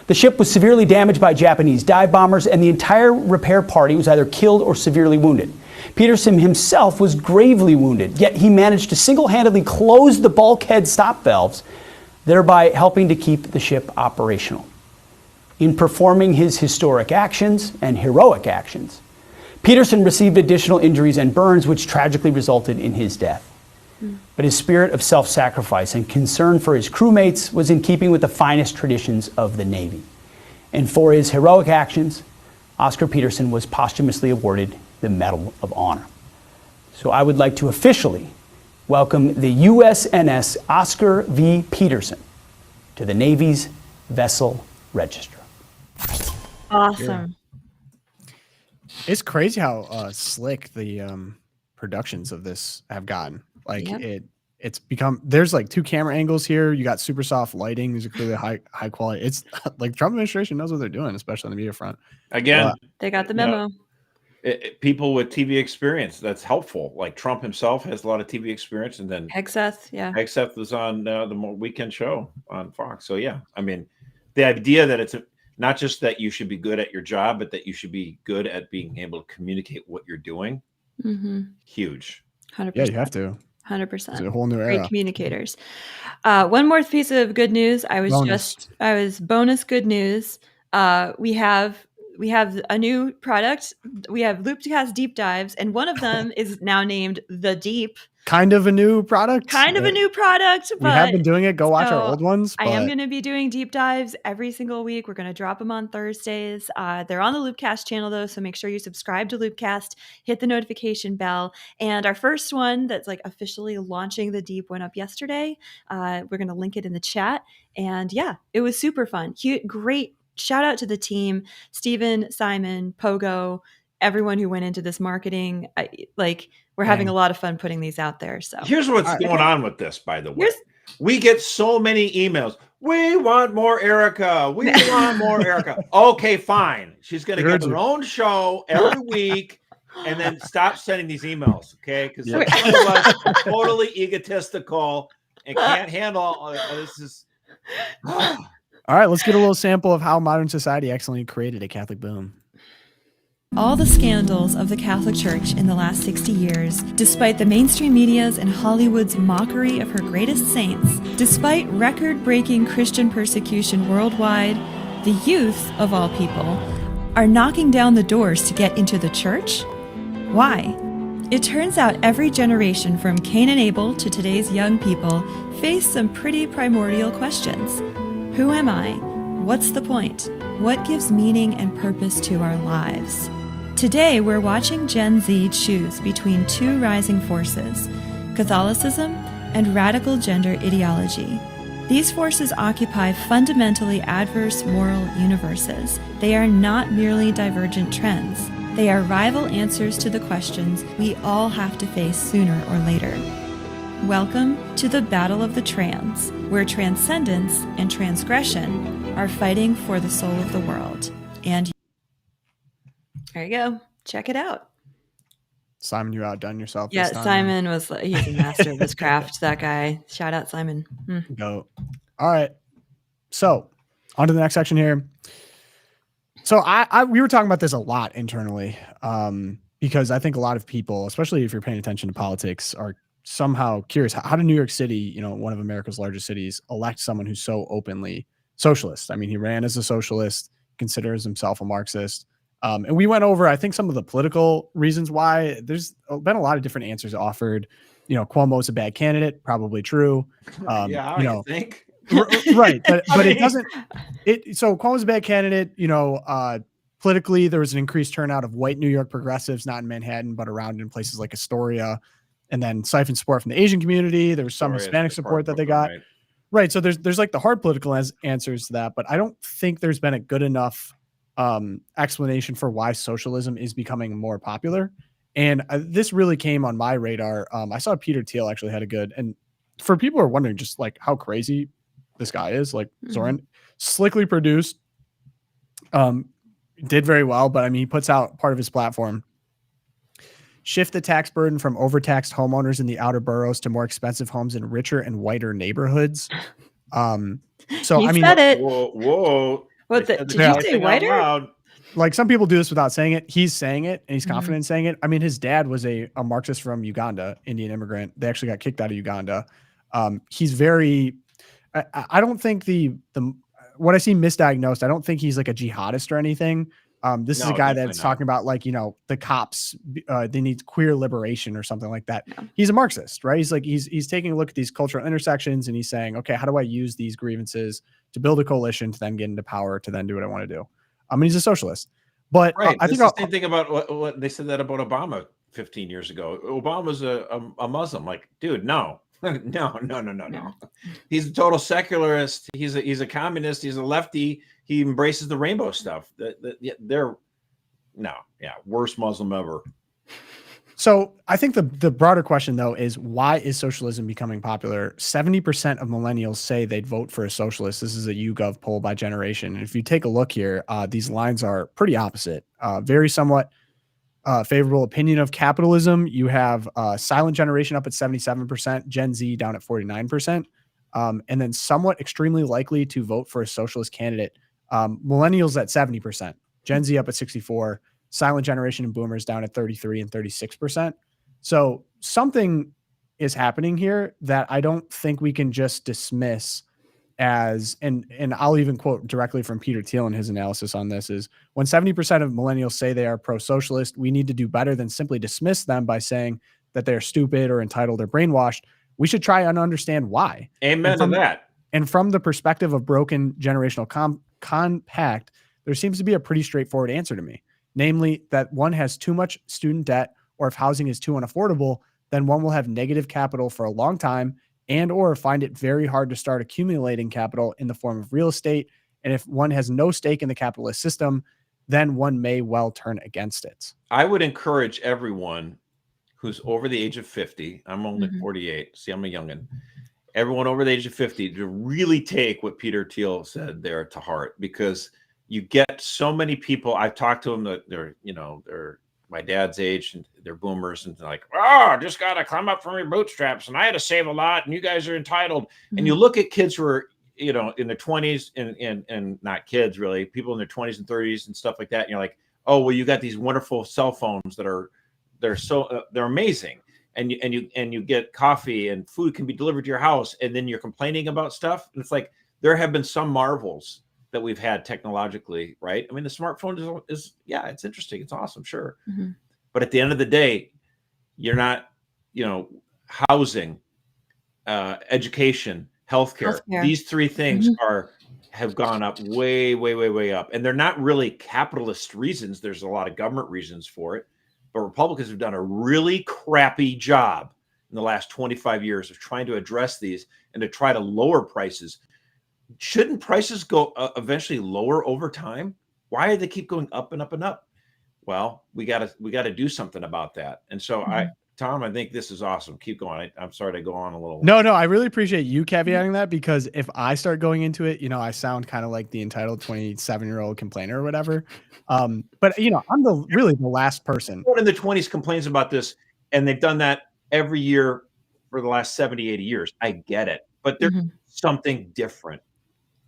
The ship was severely damaged by Japanese dive bombers, and the entire repair party was either killed or severely wounded. Peterson himself was gravely wounded, yet he managed to single-handedly close the bulkhead stop valves thereby helping to keep the ship operational. In performing his historic actions and heroic actions, Peterson received additional injuries and burns, which tragically resulted in his death. But his spirit of self-sacrifice and concern for his crewmates was in keeping with the finest traditions of the Navy. And for his heroic actions, Oscar Peterson was posthumously awarded the Medal of Honor. So I would like to officially welcome the USNS Oscar V. Peterson to the Navy's Vessel Register. Awesome. It's crazy how slick the productions of this have gotten. Like it's become, there's like 2 camera angles here. You got super soft lighting. These are clearly high quality. It's like the Trump administration knows what they're doing, especially on the media front. Again, they got the memo. People with TV experience, that's helpful. Like Trump himself has a lot of TV experience, and then Hexeth was on the weekend show on Fox. So yeah, I mean, the idea that it's not just that you should be good at your job, but that you should be good at being able to communicate what you're doing. Huge. 100%. Yeah, you have to. 100%. It's a whole new era. Great communicators. One more piece of good news. I was bonus good news. We have a new product. We have LOOPcast deep dives, and one of them is now named The Deep. Kind of a new product. Kind of a new product. But we have been doing it. Go watch our old ones. I am going to be doing deep dives every single week. We're going to drop them on Thursdays. They're on the Loopcast channel, though, so make sure you subscribe to Loopcast, hit the notification bell. And our first one that's like officially launching The Deep went up yesterday. We're going to link it in the chat. And yeah, it was super fun. Great. Shout out to the team, Steven, Simon, Pogo, everyone who went into this marketing. We're having a lot of fun putting these out there. So here's what's going on with this, by the way. We get so many emails. We want more Erica. We want more Erica. Okay, fine. She's going to get her own show every week, and then stop sending these emails, okay? Because some of us are totally egotistical and can't handle this. Is all right. Let's get a little sample of how modern society accidentally created a Catholic boom. All the scandals of the Catholic Church in the last 60 years, despite the mainstream media's and Hollywood's mockery of her greatest saints, despite record-breaking Christian persecution worldwide, the youth, of all people, are knocking down the doors to get into the church? Why? It turns out every generation from Cain and Abel to today's young people face some pretty primordial questions. Who am I? What's the point? What gives meaning and purpose to our lives? Today, we're watching Gen Z choose between 2 rising forces, Catholicism and radical gender ideology. These forces occupy fundamentally adverse moral universes. They are not merely divergent trends. They are rival answers to the questions we all have to face sooner or later. Welcome to the Battle of the Trans, where transcendence and transgression are fighting for the soul of the world. And there you go. Check it out. Simon, you outdone yourself. Yeah, Simon he's a master of his craft, that guy. Shout out, Simon. Go. All right. So on to the next section here. So we were talking about this a lot internally because I think a lot of people, especially if you're paying attention to politics, are somehow curious. How did New York City, one of America's largest cities, elect someone who's so openly socialist? I mean, he ran as a socialist, considers himself a Marxist. And we went over, I think, some of the political reasons why. There's been a lot of different answers offered. Cuomo's a bad candidate, probably true. I think. Right. But it doesn't. So Cuomo's a bad candidate. Politically, there was an increased turnout of white New York progressives, not in Manhattan, but around in places like Astoria, and then siphoned support from the Asian community. There was some Hispanic support that they got. Right. So there's like the hard political answers to that, but I don't think there's been a good enough explanation for why socialism is becoming more popular. And this really came on my radar. I saw Peter Thiel actually had a good, and for people who are wondering just like how crazy this guy is, like Zoran, slickly produced, did very well, but I mean, he puts out part of his platform: shift the tax burden from overtaxed homeowners in the outer boroughs to more expensive homes in richer and whiter neighborhoods. So he I mean, said it. Whoa. Did you say whiter? Like some people do this without saying it. He's saying it, and he's confident in saying it. I mean, his dad was a Marxist from Uganda, Indian immigrant. They actually got kicked out of Uganda. He's very, I don't think the what I see misdiagnosed, I don't think he's like a jihadist or anything. This is a No, guy definitely that's not. talking about like, the cops, they need queer liberation or something like that. Yeah. He's a Marxist, right? He's like, he's taking a look at these cultural intersections and he's saying, okay, how do I use these grievances to build a coalition to then get into power, to then do what I want to do? I mean, he's a socialist, but Right. I It's think the same thing about what they said that about Obama 15 years ago. Obama's a Muslim. Like, dude, no. No. He's a total secularist. He's a communist. He's a lefty. He embraces the rainbow stuff. Worst Muslim ever. So I think the broader question, though, is why is socialism becoming popular? 70% of millennials say they'd vote for a socialist. This is a YouGov poll by generation. And if you take a look here, these lines are pretty opposite. Very somewhat favorable opinion of capitalism. You have silent generation up at 77%, Gen Z down at 49%, and then somewhat extremely likely to vote for a socialist candidate. Millennials at 70%, Gen Z up at 64%. Silent generation and boomers down at 33 and 36%. So something is happening here that I don't think we can just dismiss as, and I'll even quote directly from Peter Thiel in his analysis on this, is when 70% of millennials say they are pro-socialist, we need to do better than simply dismiss them by saying that they're stupid or entitled or brainwashed. We should try and understand why. Amen to that. And from the perspective of broken generational compact, there seems to be a pretty straightforward answer to me. Namely, that one has too much student debt, or if housing is too unaffordable, then one will have negative capital for a long time and or find it very hard to start accumulating capital in the form of real estate. And if one has no stake in the capitalist system, then one may well turn against it. I would encourage everyone who's over the age of 50, I'm only 48, see, I'm a youngin', everyone over the age of 50 to really take what Peter Thiel said there to heart, because you get so many people. I've talked to them that they're my dad's age and they're boomers and they're like, just got to climb up from your bootstraps. And I had to save a lot and you guys are entitled. Mm-hmm. And you look at kids who are, in their 20s and not kids really, people in their 20s and 30s and stuff like that. And you're like, oh, well, you got these wonderful cell phones they're amazing. And you get coffee and food can be delivered to your house. And then you're complaining about stuff. And it's like, there have been some marvels that we've had technologically, right? I mean, the smartphone is it's interesting. It's awesome. Sure. Mm-hmm. But at the end of the day, you're not, housing, education, healthcare. These three things have gone up way, way, way, way up. And they're not really capitalist reasons. There's a lot of government reasons for it, but Republicans have done a really crappy job in the last 25 years of trying to address these and to try to lower prices. Shouldn't prices go eventually lower over time? Why do they keep going up and up and up? Well, we got to do something about that. And so Tom, I think this is awesome. Keep going. I'm sorry to go on a little. No, I really appreciate you caveating that, because if I start going into it, I sound kind of like the entitled 27-year-old complainer or whatever. But I'm really the last person. Everyone in the 20s complains about this, and they've done that every year for the last 70, 80 years. I get it, but there's something different.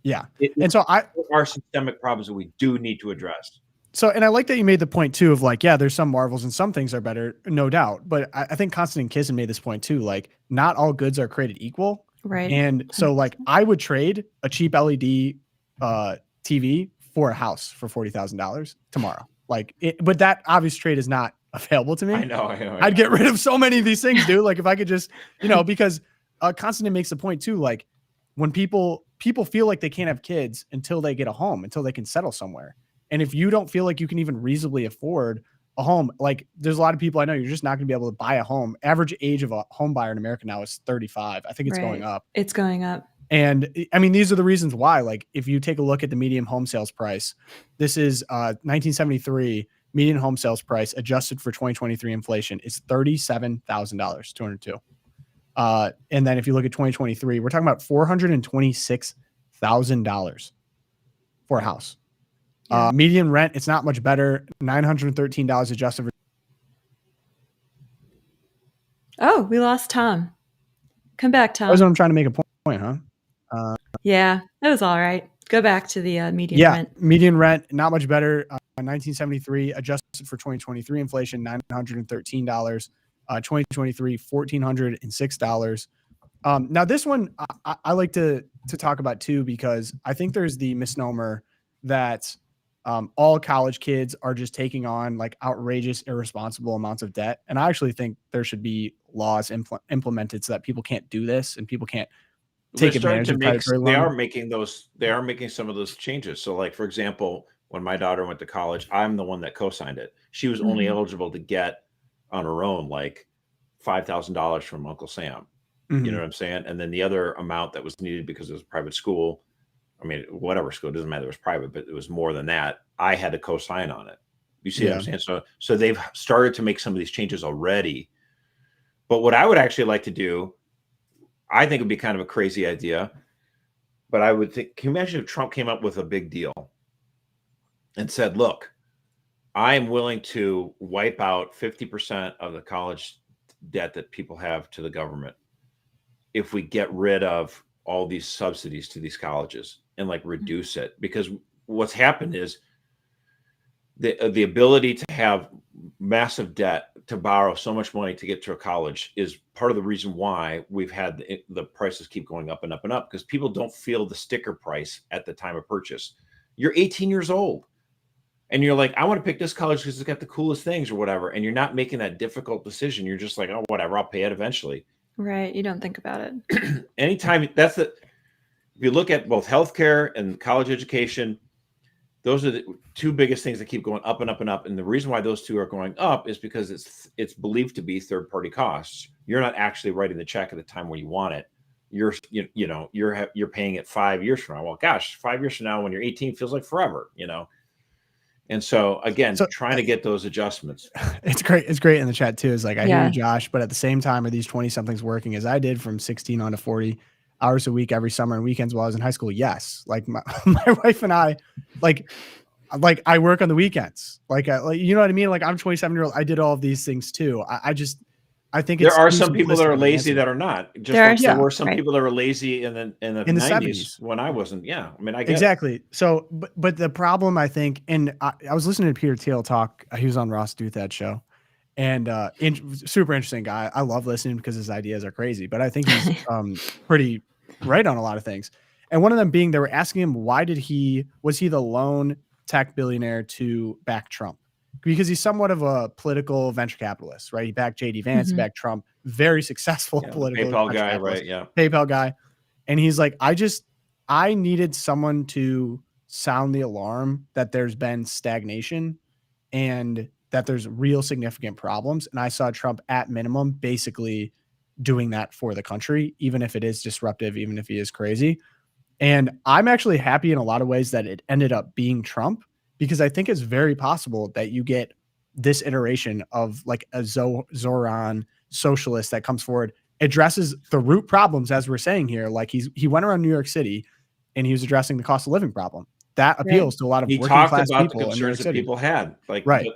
Yeah. And so there are systemic problems that we do need to address. So, and I like that you made the point too of like, there's some marvels and some things are better, no doubt. But I think Konstantin Kisin made this point too, like not all goods are created equal. Right. And so like I would trade a cheap LED TV for a house for $40,000 tomorrow. But that obvious trade is not available to me. I know. I'd get rid of so many of these things, dude. Like if I could just, because Konstantin makes the point too, like when people feel like they can't have kids until they get a home, until they can settle somewhere. And if you don't feel like you can even reasonably afford a home, like there's a lot of people I know, you're just not going to be able to buy a home. Average age of a home buyer in America now is 35. I think it's going up. It's going up. And I mean, these are the reasons why, like if you take a look at the median home sales price, this is 1973 median home sales price adjusted for 2023 inflation is $37,000, 202. And then if you look at 2023, we're talking about $426,000 for a house. Median rent, it's not much better. $913 adjusted for. Oh, we lost Tom. Come back, Tom. That was what I'm trying to make a point, huh? Yeah, that was all right. Go back to the median rent. Yeah, median rent, not much better. 1973 adjusted for 2023 inflation, $913. 2023, $1,406. Now this one I like to talk about too, because I think there's the misnomer that all college kids are just taking on like outrageous, irresponsible amounts of debt. And I actually think there should be laws implemented so that people can't do this and people can't take advantage of predatory They loan. are making some of those changes. So like, for example, when my daughter went to college, I'm the one that co-signed it. She was only eligible to get on her own like $5,000 from Uncle Sam. You know what I'm saying? And then the other amount that was needed because it was a private school, I mean, whatever school, it doesn't matter, it was private, but it was more than that. I had to co-sign on it. You see what I'm saying? So they've started to make some of these changes already. But what I would actually like to do, I think it'd be kind of a crazy idea, but I would think, can you imagine if Trump came up with a big deal and said, look, I am willing to wipe out 50% of the college debt that people have to the government if we get rid of all these subsidies to these colleges and like reduce it. Because what's happened is the ability to have massive debt, to borrow so much money to get to a college, is part of the reason why we've had the prices keep going up and up and up, because people don't feel the sticker price at the time of purchase. You're 18 years old and you're like, I want to pick this college because it's got the coolest things or whatever. And you're not making that difficult decision. You're just like, oh, whatever, I'll pay it eventually. Right. You don't think about it. Anytime if you look at both healthcare and college education, those are the two biggest things that keep going up and up and up. And the reason why those two are going up is because it's believed to be third-party costs. You're not actually writing the check at the time when you want it. You're paying it 5 years from now. Well, gosh, 5 years from now when you're 18 feels like forever, And so again, trying to get those adjustments. It's great. It's great in the chat too. Is like, I hear you, Josh, but at the same time, are these 20 somethings working as I did from 16 on to 40 hours a week every summer and weekends while I was in high school? Think like my wife and I, like I work on the weekends. Like, you know what I mean? Like, I'm a 27-year-old. I did all of these things too. I think there are some people that are lazy that are not. Just there were some people that were lazy in the 90s when I wasn't. Yeah, I mean, I get exactly. It. So, but the problem, I think, and I was listening to Peter Thiel talk. He was on Ross Douthat's show, and super interesting guy. I love listening because his ideas are crazy. But I think he's pretty right on a lot of things. And one of them being, they were asking him, why was he the lone tech billionaire to back Trump? Because he's somewhat of a political venture capitalist, right? He backed JD Vance, backed Trump, very successful political PayPal guy, right? Yeah. PayPal guy. And he's like, I needed someone to sound the alarm that there's been stagnation and that there's real significant problems. And I saw Trump at minimum basically doing that for the country, even if it is disruptive, even if he is crazy. And I'm actually happy in a lot of ways that it ended up being Trump, because I think it's very possible that you get this iteration of like a Zoran socialist that comes forward, addresses the root problems, as we're saying here. Like he went around New York City and he was addressing the cost of living problem. That appeals to a lot of working class people. The concerns that people had. Like, right.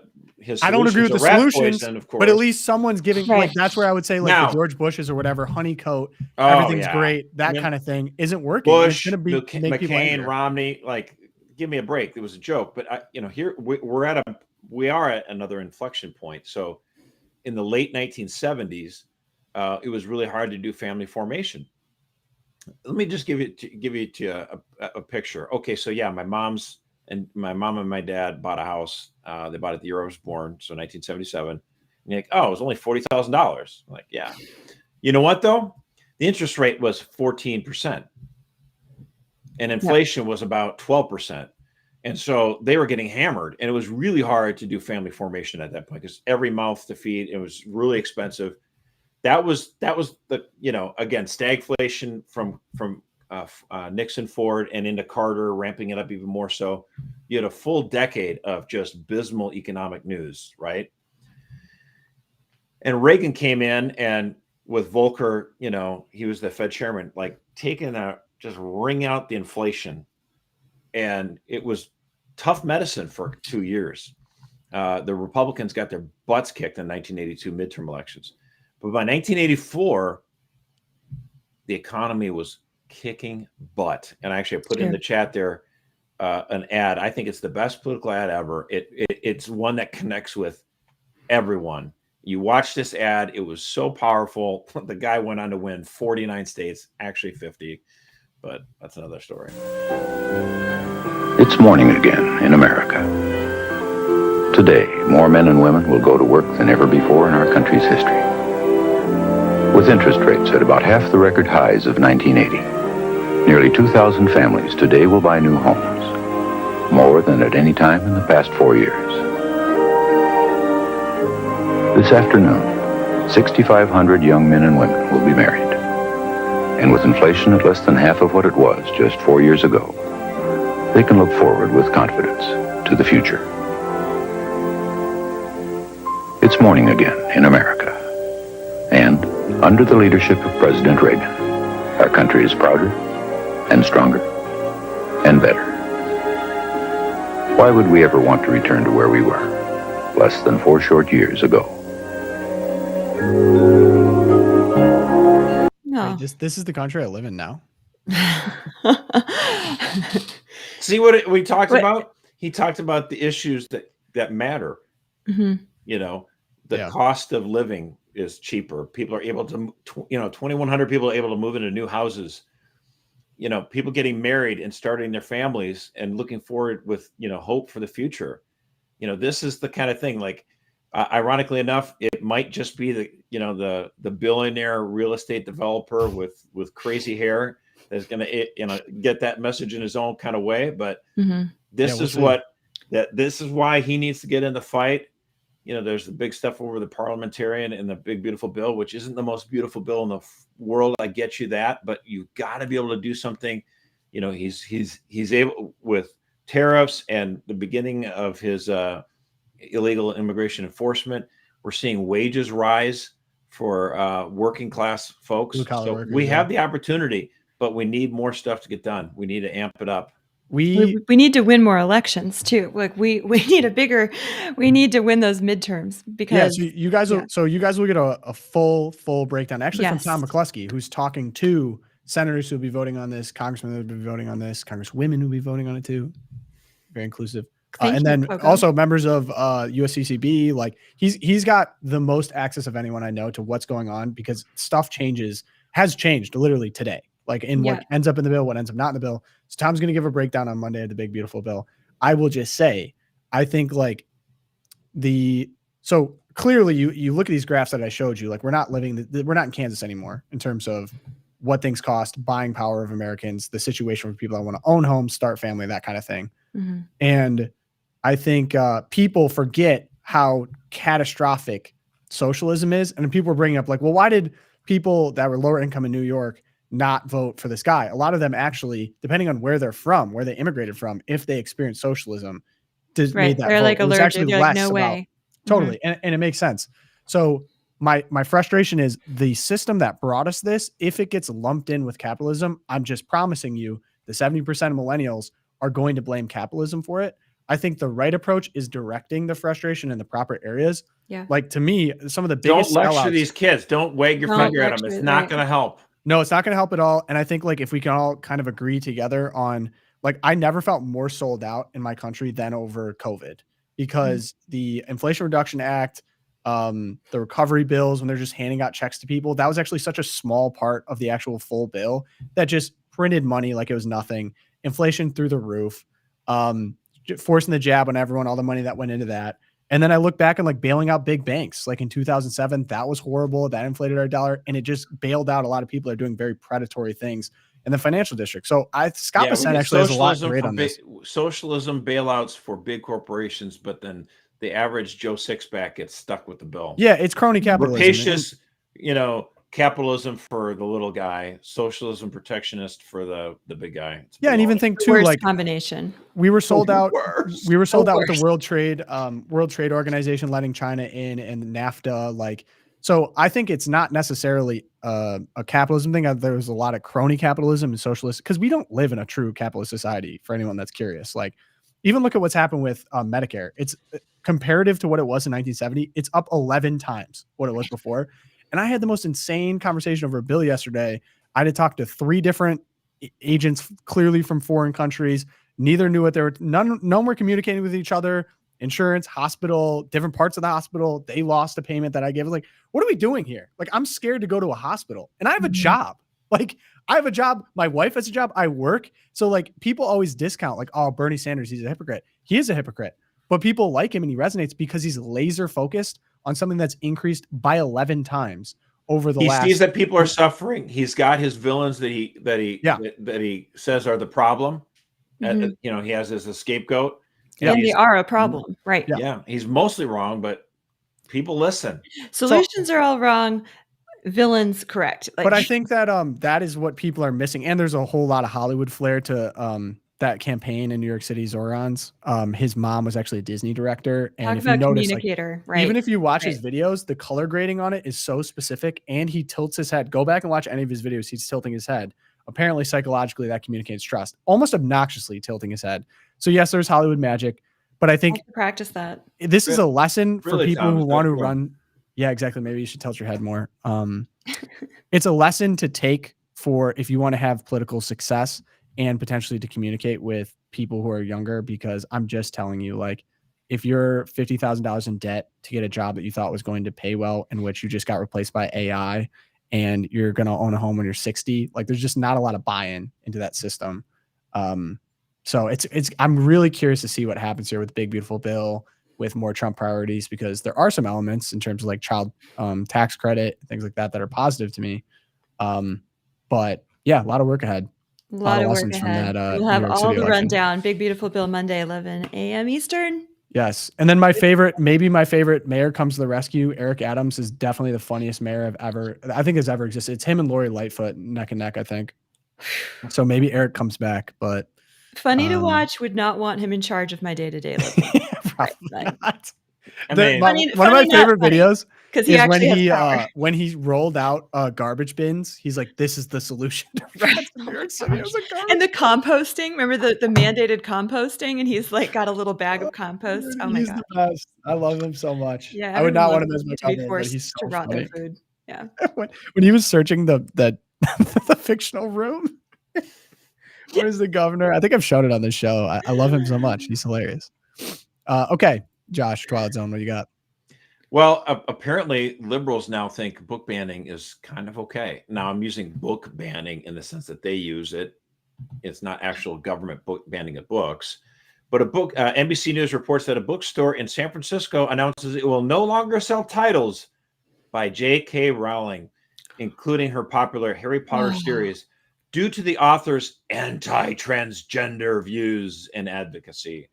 I don't agree with the solutions, but at least someone's giving, like, that's where I would say, like, the George Bushes or whatever, honeycoat, everything's great, that kind of thing isn't working. Bush, it's going to make McCain, Romney, like, give me a break. It was a joke, but here we are at another inflection point. So in the late 1970s, it was really hard to do family formation. Let me just give you a picture. Okay, so my mom and my dad bought a house. They bought it the year I was born, so 1977. And you're like, oh, it was only $40,000. I'm like, yeah. You know what though? The interest rate was 14%, and inflation was about 12%. And so they were getting hammered, and it was really hard to do family formation at that point because every mouth to feed. It was really expensive. That was the again, stagflation from Nixon forward and into Carter, ramping it up even more so. You had a full decade of just abysmal economic news, right? And Reagan came in, and with Volcker, he was the Fed chairman, like just wring out the inflation. And it was tough medicine for 2 years. The Republicans got their butts kicked in 1982 midterm elections. But by 1984, the economy was kicking butt. And I put in the chat there an ad. I think it's the best political ad ever. It's one that connects with everyone. You watch this ad. It was so powerful. The guy went on to win 49 states, actually 50, but that's another story. It's morning again in America. Today, more men and women will go to work than ever before in our country's history. With interest rates at about half the record highs of 1980, nearly 2,000 families today will buy new homes, more than at any time in the past 4 years. This afternoon, 6,500 young men and women will be married. And with inflation at less than half of what it was just 4 years ago, they can look forward with confidence to the future. It's morning again in America. And under the leadership of President Reagan, our country is prouder and stronger and better. Why would we ever want to return to where we were less than 4 short years ago? No. This is the country I live in now. See what we talked about? He talked about the issues that matter. Mm-hmm. You know, the cost of living is cheaper. People are able to, 2,100 people are able to move into new houses. You know, people getting married and starting their families and looking forward with, hope for the future. This is the kind of thing, like, ironically enough, it might just be the billionaire real estate developer with crazy hair that's going to get that message in his own kind of way. But this is why he needs to get in the fight. There's the big stuff over the parliamentarian and the big beautiful bill, which isn't the most beautiful bill in the world. I get you that, but you got to be able to do something. He's able with tariffs and the beginning of his illegal immigration enforcement. We're seeing wages rise for working class folks. So workers, we have the opportunity, but we need more stuff to get done. We need to amp it up. We need to win more elections too. Like we need we need to win those midterms because so you guys will get a full breakdown actually from Tom McCluskey, who's talking to senators who will be voting on this, congressmen who will be voting on this, congresswomen who will be voting on it too. Very inclusive. And then also members of USCCB, like he's got the most access of anyone I know to what's going on because stuff has changed literally today. Like in what ends up in the bill, what ends up not in the bill. So Tom's going to give a breakdown on Monday of the big, beautiful bill. I will just say, I think so clearly you look at these graphs that I showed you, like we're not in Kansas anymore in terms of what things cost, buying power of Americans, the situation for people that want to own homes, start family, that kind of thing. Mm-hmm. And I think people forget how catastrophic socialism is. And people are bringing up like, well, why did people that were lower income in New York not vote for this guy? A lot of them actually, depending on where they're from, where they immigrated from, if they experienced socialism, made that they're vote. like allergic. They're like, no way. Totally. Mm-hmm. And it makes sense. So my frustration is the system that brought us this, if it gets lumped in with capitalism, I'm just promising you the 70% of millennials are going to blame capitalism for it. I think the right approach is directing the frustration in the proper areas. Yeah. Like to me, some of the biggest don't lecture these kids. Don't wag your finger at them. It's not going to help. No, it's not going to help at all. And I think like if we can all kind of agree together on like, I never felt more sold out in my country than over COVID because the Inflation Reduction Act, the recovery bills, when they're just handing out checks to people, that was actually such a small part of the actual full bill that just printed money like it was nothing. Inflation through the roof, forcing the jab on everyone, all the money that went into that. And then I look back and like bailing out big banks, like in 2007, that was horrible. That inflated our dollar and it just bailed out a lot of people that are doing very predatory things in the financial district. So Scott Bassett actually has a lot to rate on this. Socialism bailouts for big corporations, but then the average Joe Sixpack gets stuck with the bill. Yeah, it's crony capitalism. Rapacious, capitalism for the little guy, socialism protectionist for the big guy. And even think too, worst like combination. We were sold out. We were sold out with the World Trade Organization letting China in and NAFTA. Like, so I think it's not necessarily a capitalism thing. There was a lot of crony capitalism and socialist because we don't live in a true capitalist society. For anyone that's curious, like even look at what's happened with Medicare. It's comparative to what it was in 1970. It's up 11 times what it was before. And I had the most insane conversation over a bill yesterday. I had to talk to 3 different agents, clearly from foreign countries. Neither knew what they were. None were communicating with each other. insurance, hospital, different parts of the hospital. They lost a payment that I gave. Like, what are we doing here? Like, I'm scared to go to a hospital and I have a job. Like, I have a job. My wife has a job. I work. So like people always discount like, oh, Bernie Sanders, he's a hypocrite. He is a hypocrite, but people like him and he resonates because he's laser focused on something that's increased by 11 times over the last. He sees that people are suffering. He's got his villains that he says are the problem. You know, he has as a scapegoat. And they are a problem, right? Yeah, he's mostly wrong, but people listen. Solutions are all wrong. Villains correct. Like, but I think that that is what people are missing. And there's a whole lot of Hollywood flair to that campaign in New York City, Zoran's. His mom was actually a Disney director. And if you notice, communicator, right? Even if you watch his videos, the color grading on it is so specific and he tilts his head. Go back and watch any of his videos. He's tilting his head. Apparently, psychologically, that communicates trust, almost obnoxiously tilting his head. So yes, there's Hollywood magic, but I think practice that. This is a lesson for really, people who want to run. Yeah, exactly. Maybe you should tilt your head more. It's a lesson to take for if you want to have political success and potentially to communicate with people who are younger, because I'm just telling you, like, if you're $50,000 in debt to get a job that you thought was going to pay well, in which you just got replaced by AI, and you're going to own a home when you're 60, like there's just not a lot of buy-in into that system. So I'm really curious to see what happens here with the big, beautiful bill with more Trump priorities, because there are some elements in terms of like child tax credit, things like that are positive to me. But yeah, a lot of work ahead. A lot of work lessons ahead. from that. We'll have all the election. rundown. Big Beautiful Bill Monday, 11 a.m. Eastern. Yes. And then maybe my favorite mayor comes to the rescue. Eric Adams is definitely the funniest mayor I think has ever existed. It's him and Lori Lightfoot neck and neck, I think. So maybe Eric comes back, but funny to watch. Would not want him in charge of my day-to-day living. Probably not. One of my favorite videos because he actually when he rolled out garbage bins, he's like, "This is the solution." And the composting. Remember the mandated composting, and he's like got a little bag of compost. Oh my god, the best. I love him so much. Yeah, I would not want him as my to be governor, forced but he's so to rot funny. their food. Yeah, when he was searching the the fictional room. Where's the governor? I think I've shown it on this show. I love him so much. He's hilarious. Okay, Josh, Twilight Zone, what do you got? Well, apparently liberals now think book banning is kind of okay. Now I'm using book banning in the sense that they use it. It's not actual government book banning of books, but NBC News reports that a bookstore in San Francisco announces it will no longer sell titles by J.K. Rowling, including her popular Harry Potter series, due to the author's anti-transgender views and advocacy.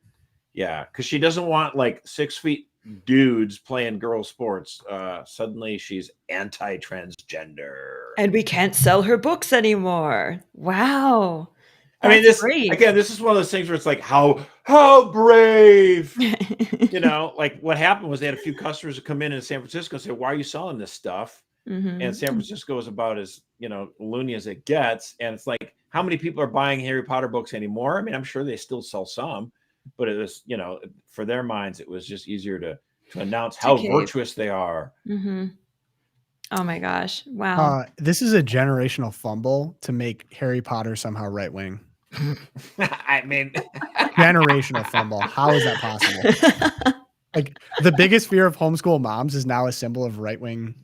Yeah, because she doesn't want like 6 feet dudes playing girl sports. Suddenly she's anti-transgender. And we can't sell her books anymore. Wow. I mean, this is one of those things where it's like, how brave. You know, like what happened was they had a few customers who come in San Francisco and say, why are you selling this stuff? Mm-hmm. And San Francisco is about as, loony as it gets. And it's like, how many people are buying Harry Potter books anymore? I mean, I'm sure they still sell some, but it was, for their minds, it was just easier to announce how virtuous they are. Mm-hmm. Oh my gosh. Wow. This is a generational fumble to make Harry Potter somehow right-wing. I mean, generational fumble. How is that possible? Like the biggest fear of homeschool moms is now a symbol of right-wing.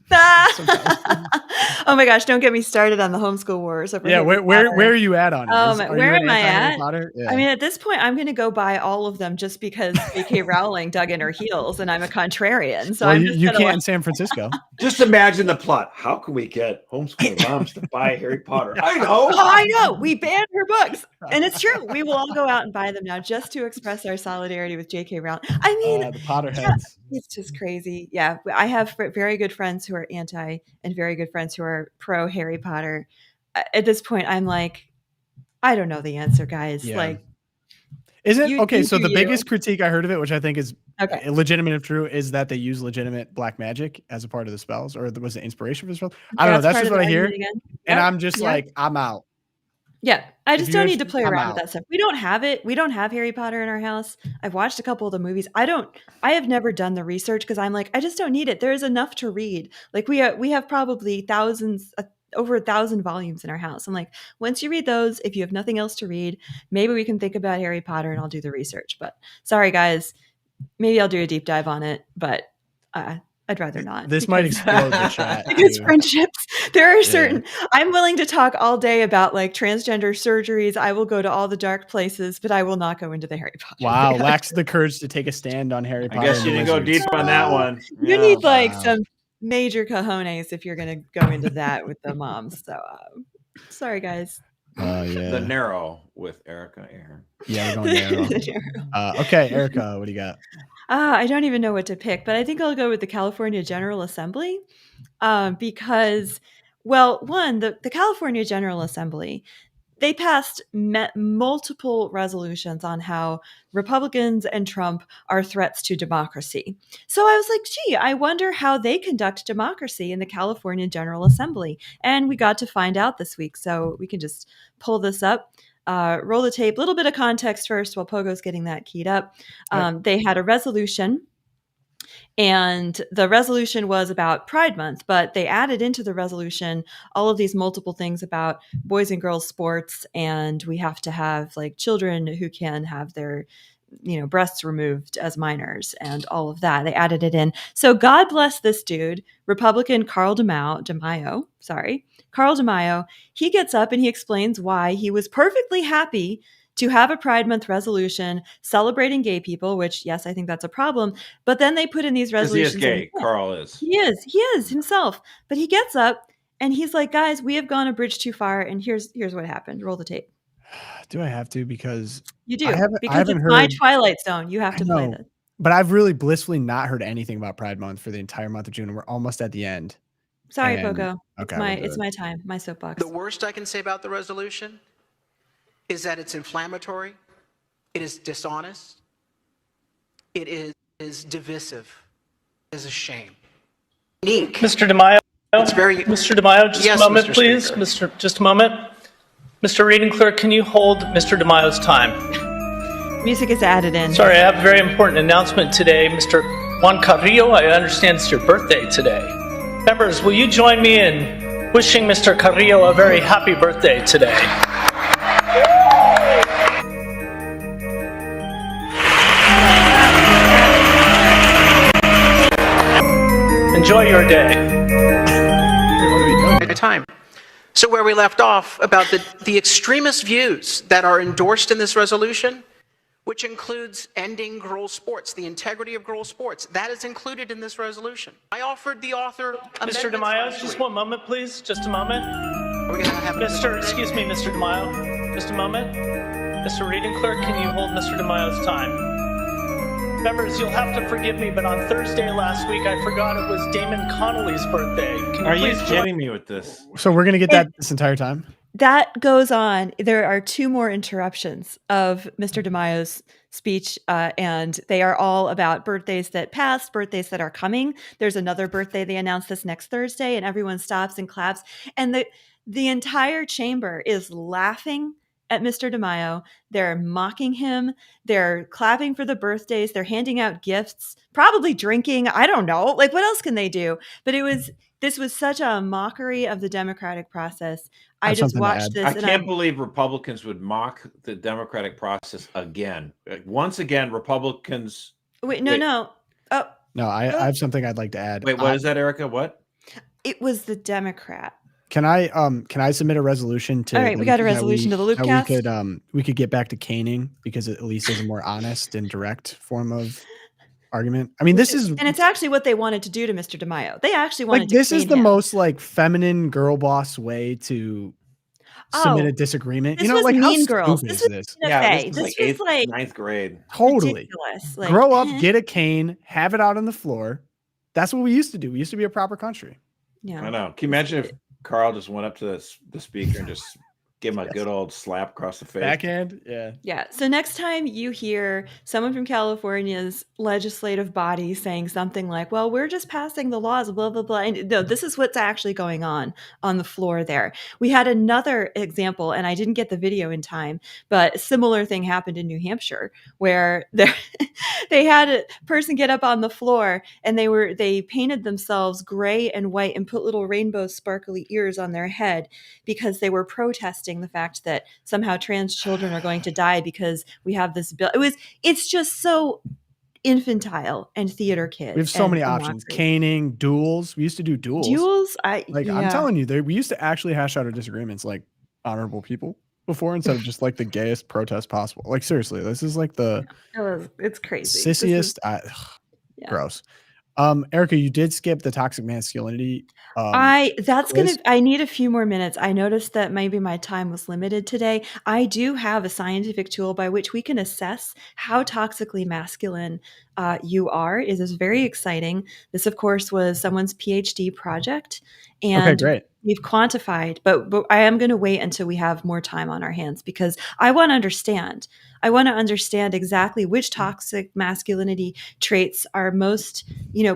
Oh my gosh! Don't get me started on the homeschool wars. Yeah, where are you at on it? Where am I at? Yeah. I mean, at this point, I'm going to go buy all of them just because J.K. Rowling dug in her heels, and I'm a contrarian. So you can't in San Francisco. Just imagine the plot. How can we get homeschool moms to buy Harry Potter? I know. Oh, I know. We banned her books, and it's true. We will all go out and buy them now just to express our solidarity with J.K. Rowling. I mean, the Potterheads. It's just crazy. Yeah, I have very good friends who are anti and very good friends who are pro Harry Potter. At this point, I'm like, I don't know the answer, guys. Yeah. Like, isn't okay? So the biggest critique I heard of it, which I think is legitimate if true, is that they use legitimate black magic as a part of the spells, or was the inspiration for the spells? I don't know. That's just what I hear, and I'm just like, I'm out. Yeah, I just don't need to play around with that stuff. We don't have it. We don't have Harry Potter in our house. I've watched a couple of the movies. I have never done the research because I'm like, I just don't need it. There is enough to read. Like we have probably over 1,000 volumes in our house. I'm like, once you read those, if you have nothing else to read, maybe we can think about Harry Potter and I'll do the research. But sorry, guys, maybe I'll do a deep dive on it, but I'd rather not. This might explode the chat. Because too. friendships, there are certain, I'm willing to talk all day about like transgender surgeries. I will go to all the dark places, but I will not go into the Harry Potter. Wow, lacks the courage to take a stand on Harry Potter. I guess you and didn't go Wizards. deep on that one. You need like some major cojones if you're going to go into that with the moms. So sorry, guys. Yeah. The narrow with Erica Aaron. Yeah, we're going narrow. Okay, Erica, what do you got? I don't even know what to pick, but I think I'll go with the California General Assembly because, well, one, the California General Assembly, they passed multiple resolutions on how Republicans and Trump are threats to democracy. So I was like, gee, I wonder how they conduct democracy in the California General Assembly. And we got to find out this week. So we can just pull this up. Roll the tape. A little bit of context first while Pogo's getting that keyed up. They had a resolution, and the resolution was about Pride Month, but they added into the resolution all of these multiple things about boys and girls sports, and we have to have like children who can have their breasts removed as minors and all of that. They added it in. So God bless this dude, Republican Carl DeMaio. He gets up and he explains why he was perfectly happy to have a Pride Month resolution celebrating gay people, which, yes, I think that's a problem. But then they put in these resolutions. He is gay. Carl is. He is himself. But he gets up and he's like, guys, we have gone a bridge too far. And here's what happened. Roll the tape. Do I have to? Because you do. Because it's my Twilight Zone. You have to play this. But I've really blissfully not heard anything about Pride Month for the entire month of June. And we're almost at the end. Sorry, Pogo. Okay, it's my time, my soapbox. The worst I can say about the resolution is that it's inflammatory, it is dishonest, it is divisive, it is a shame. Unique. Mr. DeMaio, Mr. DeMaio, just a moment, please. Just a moment. Mr. Reading Clerk, can you hold Mr. DeMaio's time? Music is added in. Sorry, I have a very important announcement today. Mr. Juan Carrillo, I understand it's your birthday today. Members, will you join me in wishing Mr. Carrillo a very happy birthday today? Enjoy your day. Time. So where we left off about the extremist views that are endorsed in this resolution, which includes ending girls' sports, the integrity of girls' sports, that is included in this resolution. I offered the author Mr. DeMaio, just one moment, please. Just a moment. Are we going to have Excuse me, Mr. DeMaio. Just a moment. Mr. Reading Clerk, can you hold Mr. DeMaio's time? Members, you'll have to forgive me, but on Thursday last week, I forgot it was Damon Connolly's birthday. Are you kidding me with this? So we're going to get that this entire time? That goes on. There are two more interruptions of Mr. DeMaio's speech, and they are all about birthdays that passed, birthdays that are coming. There's another birthday. They announced this next Thursday, and everyone stops and claps. And the entire chamber is laughing at Mr. DeMaio. They're mocking him. They're clapping for the birthdays. They're handing out gifts, probably drinking. I don't know. Like, what else can they do? But this was such a mockery of the democratic process. I just watched this. I can't believe Republicans would mock the democratic process again. Once again, Republicans. No. Oh. No, I have something I'd like to add. Wait, what is that, Erica? What? It was the Democrat. Can I submit a resolution to? All right, we got a resolution to the LOOPcast. We could get back to caning because it at least is a more honest and direct form of argument. I mean, and it's actually what they wanted to do to Mr. DeMaio. They actually wanted to. This is the most like feminine girl boss way to submit a disagreement. This was Mean Girls. This is this? Yeah, this was like 9th grade. Totally. Ridiculous. Grow up, get a cane, have it out on the floor. That's what we used to do. We used to be a proper country. Yeah, I know. Can you imagine if Carl just went up to the speaker and just give him a good old slap across the face? Backhand? Yeah. Yeah. So next time you hear someone from California's legislative body saying something like, well, we're just passing the laws, blah, blah, blah. And no, this is what's actually going on the floor there. We had another example, and I didn't get the video in time, but a similar thing happened in New Hampshire where they had a person get up on the floor and they painted themselves gray and white and put little rainbow sparkly ears on their head because they were protesting the fact that somehow trans children are going to die because we have this bill. It's just so infantile and theater kid. We have so and many options. mockery. Caning, duels. We used to do duels. Duels, I'm yeah. telling you, we used to actually hash out our disagreements like honorable people before, instead of just like the gayest protest possible. Like seriously, this is like the It's crazy. sissiest. Yeah. Gross. Erica, you did skip the toxic masculinity. I quiz. need a few more minutes. I noticed that maybe my time was limited today. I do have a scientific tool by which we can assess how toxically masculine you are. It is very exciting. This, of course, was someone's PhD project, and great. we've quantified. But I am going to wait until we have more time on our hands, because I want to understand. I want to understand exactly which toxic masculinity traits are most,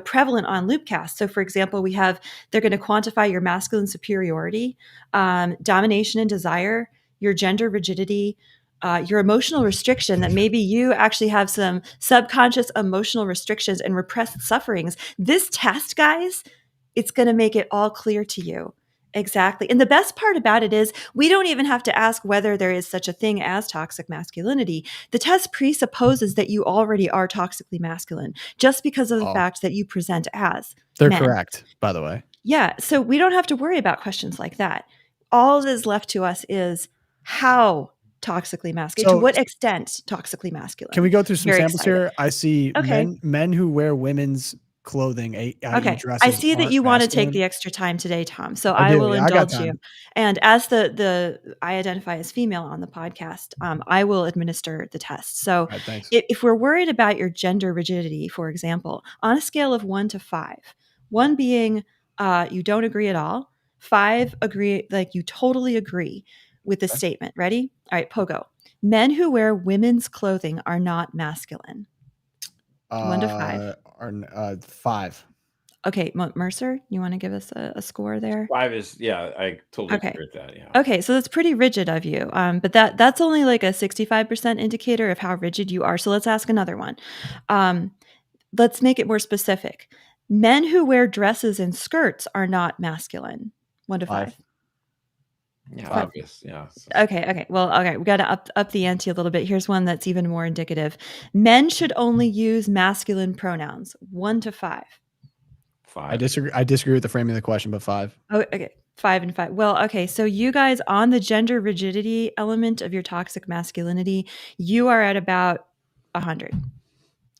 prevalent on LOOPcast. So, for example, they're going to quantify your masculine superiority, domination and desire, your gender rigidity, your emotional restriction, that maybe you actually have some subconscious emotional restrictions and repressed sufferings. This test, guys, it's going to make it all clear to you. Exactly. And the best part about it is we don't even have to ask whether there is such a thing as toxic masculinity. The test presupposes that you already are toxically masculine just because of the fact that you present as They're men. correct, by the way. Yeah. So we don't have to worry about questions like that. All that is left to us is how toxically masculine, to what extent toxically masculine. Can we go through some Very samples excited. here? I see men who wear women's clothing. Okay. I see that you want to take the extra time today, Tom. So I will indulge you. And as I identify as female on the podcast, I will administer the test. So if we're worried about your gender rigidity, for example, on a scale of 1 to 5, 1 being you don't agree at all, 5 agree, like you totally agree with the statement. Ready? All right, Pogo. Men who wear women's clothing are not masculine. 1 to 5. 5. Okay, Mercer, you want to give us a score there? 5 is, I totally agree with that. Yeah. Okay, so that's pretty rigid of you. But that's only like a 65% indicator of how rigid you are. So let's ask another one. Let's make it more specific. Men who wear dresses and skirts are not masculine. 1 to 5. Yeah, obvious. Yeah. Okay. Well, we got to up the ante a little bit. Here's one that's even more indicative. Men should only use masculine pronouns. 1 to 5. 5. I disagree with the framing of the question, but 5. Oh, okay. 5 and 5. Well, okay. So you guys, on the gender rigidity element of your toxic masculinity, you are at about 100.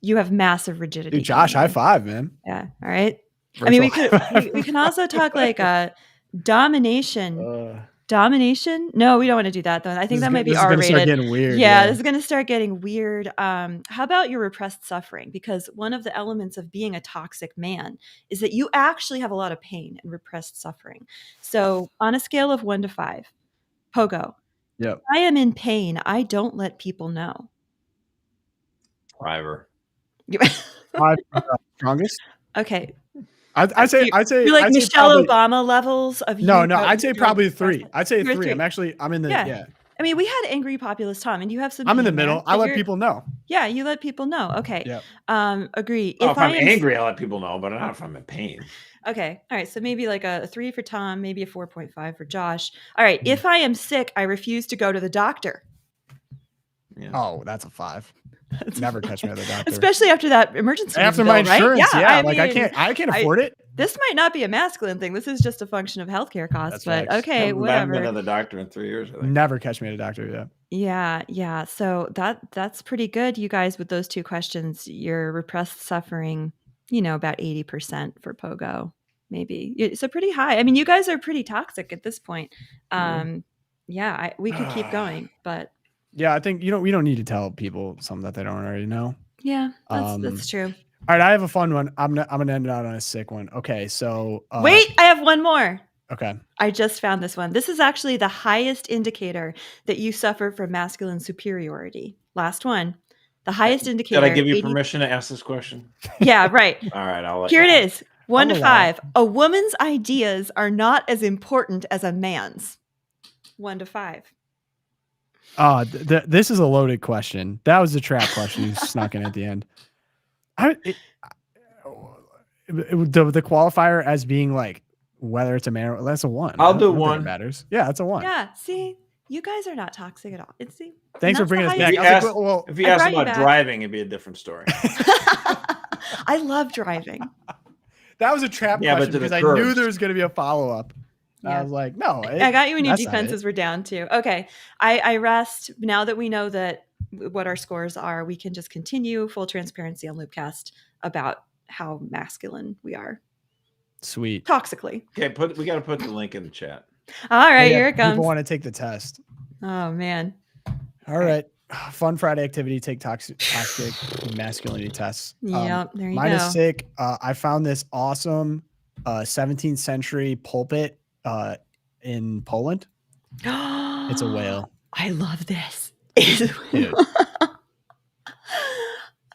You have massive rigidity. Dude, Josh, high five, man. Yeah. All right. I mean, we can also talk like domination. Domination? No, we don't want to do that though. I think that might be R-rated. This is going to start getting weird. Yeah, this is going to start getting weird. How about your repressed suffering? Because one of the elements of being a toxic man is that you actually have a lot of pain and repressed suffering. So on a scale of 1 to 5, Pogo. Yep. If I am in pain, I don't let people know. 5. 5 strongest. Okay. I'd say you're like Michelle Obama levels of no. I'd say probably 3. I'd say 3. I'm in the I mean, we had angry populist Tom, and you have some. I'm in the middle. I let people know. Yeah, you let people know. Okay. Yep. Agree. If I'm angry, I let people know, but not if I'm in pain. Okay. All right. So maybe like a 3 for Tom, maybe a 4.5 for Josh. All right. If I am sick, I refuse to go to the doctor. Yeah. Oh, that's a 5. Never catch me at the doctor. Especially after that emergency. After my insurance, right? I can't afford it. This might not be a masculine thing. This is just a function of healthcare costs. But okay, whatever. I haven't been to the doctor in 3 years. I think. Never catch me at a doctor. Yeah. So that's pretty good, you guys. With those 2 questions, your repressed suffering, about 80% for Pogo, maybe. So pretty high. I mean, you guys are pretty toxic at this point. We could keep going, but. Yeah, I think we don't need to tell people something that they don't already know. Yeah, that's true. All right, I have a fun one. I'm gonna end it out on a sick one. Okay, so wait, I have one more. Okay, I just found this one. This is actually the highest indicator that you suffer from masculine superiority. Last one, the highest indicator. Did I give you permission to ask this question? Yeah, right. All right, I'll let Here you it is. 1 to 5. A woman's ideas are not as important as a man's. 1 to 5. This is a loaded question. That was a trap question you snuck in at the end. The qualifier as being like whether it's a man or that's a 1. I'll do 1. It matters. Yeah, it's a 1. Yeah, see, You guys are not toxic at all. It's the Thanks for that's the bringing us highest- back. I was like, well, If you I asked brought you about back. driving, it'd be a different story. I love driving. that was a trap Yeah, but question to the because I knew curbs. there was going to be a follow up. Yeah. I was like, no, I got you when your that's not it. defenses were down too. Okay. I rest now that we know that what our scores are. We can just continue full transparency on Loopcast about how masculine we are Sweet. toxically. Okay, we got to put the link in the chat. All right, Yeah, here it comes. People want to take the test. Oh man. All right. Fun Friday activity. Take toxic masculinity tests. Yep, there you mine go. is sick. I found this awesome 17th century pulpit in Poland. It's a whale. I love this. Dude.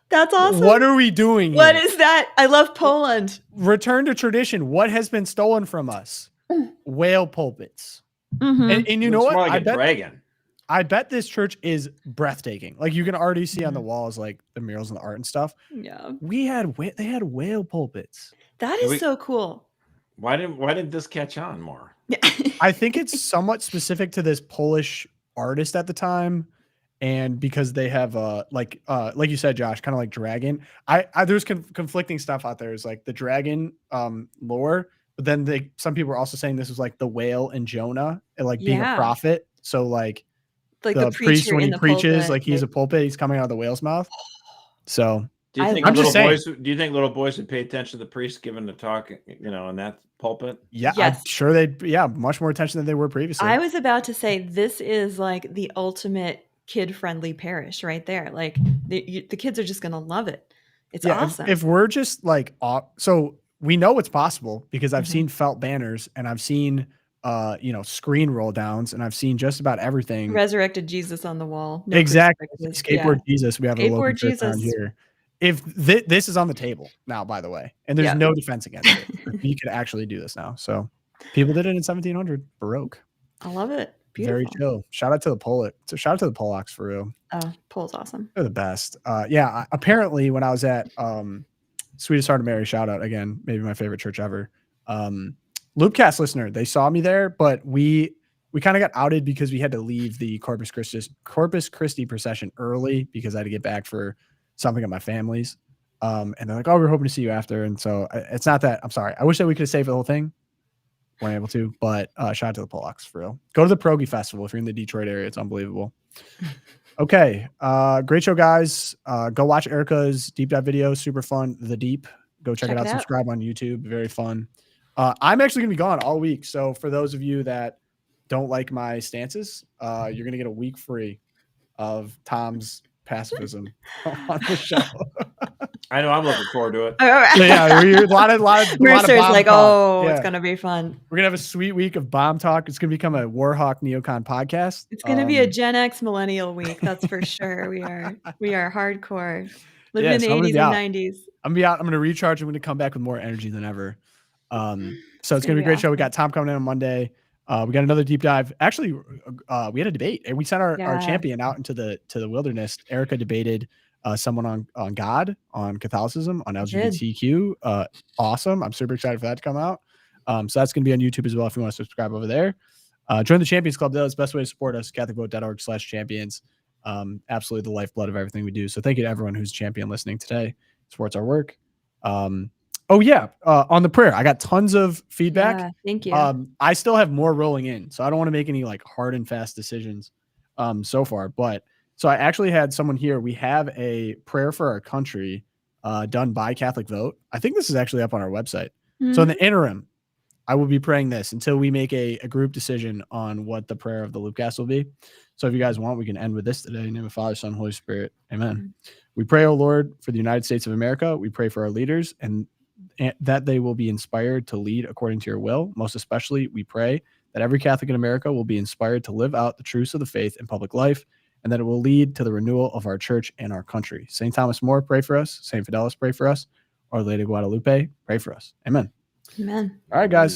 That's awesome. What are we doing What here? is that? I love Poland. Return to tradition. What has been stolen from us? Whale pulpits. Mhm. And you know It's what? more like a dragon. I bet this church is breathtaking. Like you can already see on the walls, like the murals and the art and stuff. Yeah. They had whale pulpits. That is so cool. Why didn't this catch on more? I think it's somewhat specific to this Polish artist at the time, and because they have like you said, Josh, kind of like dragon. There's conflicting stuff out there. It's like the dragon lore, but then some people are also saying this was like the whale and Jonah, and like being a prophet. So like the priest when he preaches, like he's a pulpit, he's coming out of the whale's mouth. So Do you think I'm just saying. Do you think little boys would pay attention to the priest giving the talk, in that pulpit? Yeah, Yes. I'm sure they'd much more attention than they were previously. I was about to say this is like the ultimate kid-friendly parish right there. Like the kids are just going to love it. It's awesome. If we're just like so we know it's possible because I've seen felt banners and I've seen screen roll downs and I've seen just about everything. Resurrected Jesus on the wall. No Exactly. crucifixes. Skateboard Jesus. We have a local Skateboard church around Jesus. here. If this is on the table now, by the way, and there's no defense against it, you could actually do this now. So people did it in 1700. Baroque. I love it. Beautiful. Very chill. Shout out to the Pollock. So shout out to the Pollocks for real. Oh, Pole's awesome. They're the best. Apparently when I was at Sweetest Heart of Mary, shout out again, maybe my favorite church ever. Loopcast listener, they saw me there, but we kind of got outed because we had to leave the Corpus Christi procession early because I had to get back for something at my family's. And they're like, oh, we're hoping to see you after. And so it's not that. I'm sorry. I wish that we could have saved the whole thing. Weren't able to, but shout out to the Pollocks for real. Go to the Pierogi Festival if you're in the Detroit area. It's unbelievable. Okay. Great show, guys. Go watch Erica's deep dive video. Super fun. The Deep. Go check it out. Subscribe on YouTube. Very fun. I'm actually going to be gone all week. So for those of you that don't like my stances, you're going to get a week free of Tom's pacifism on the show. I know. I'm looking forward to it. A lot of Mercer's bomb like, talk. it's gonna be fun. We're gonna have a sweet week of bomb talk. It's gonna become a Warhawk Neocon podcast. It's gonna be a Gen X millennial week, that's for sure. We are hardcore. Living in the 80s and 90s. I'm gonna be out. I'm gonna recharge. I'm gonna come back with more energy than ever. So it's gonna be a great show. We got Tom coming in on Monday. We got another deep dive. Actually, we had a debate and we sent our champion out into the wilderness. Erica debated someone on God, on Catholicism, on LGBTQ. Awesome. I'm super excited for that to come out. So that's going to be on YouTube as well if you want to subscribe over there. Join the Champions Club, though. It's the best way to support us, CatholicVote.org/champions. Absolutely the lifeblood of everything we do. So thank you to everyone who's champion listening today. Supports our work. On the prayer, I got tons of feedback. Yeah, thank you. I still have more rolling in, so I don't want to make any like hard and fast decisions so far. But so I actually had someone here. We have a prayer for our country done by Catholic Vote. I think this is actually up on our website. So in the interim, I will be praying this until we make a group decision on what the prayer of the Loopcast will be. So if you guys want, we can end with this today. In the name of the Father, Son, Holy Spirit. Amen. We pray, O Lord, for the United States of America. We pray for our leaders and that they will be inspired to lead according to your will. Most especially, we pray that every Catholic in America will be inspired to live out the truths of the faith in public life, and that it will lead to the renewal of our church and our country. St. Thomas More, pray for us. St. Fidelis, pray for us. Our Lady of Guadalupe, pray for us. Amen. Amen. All right, guys.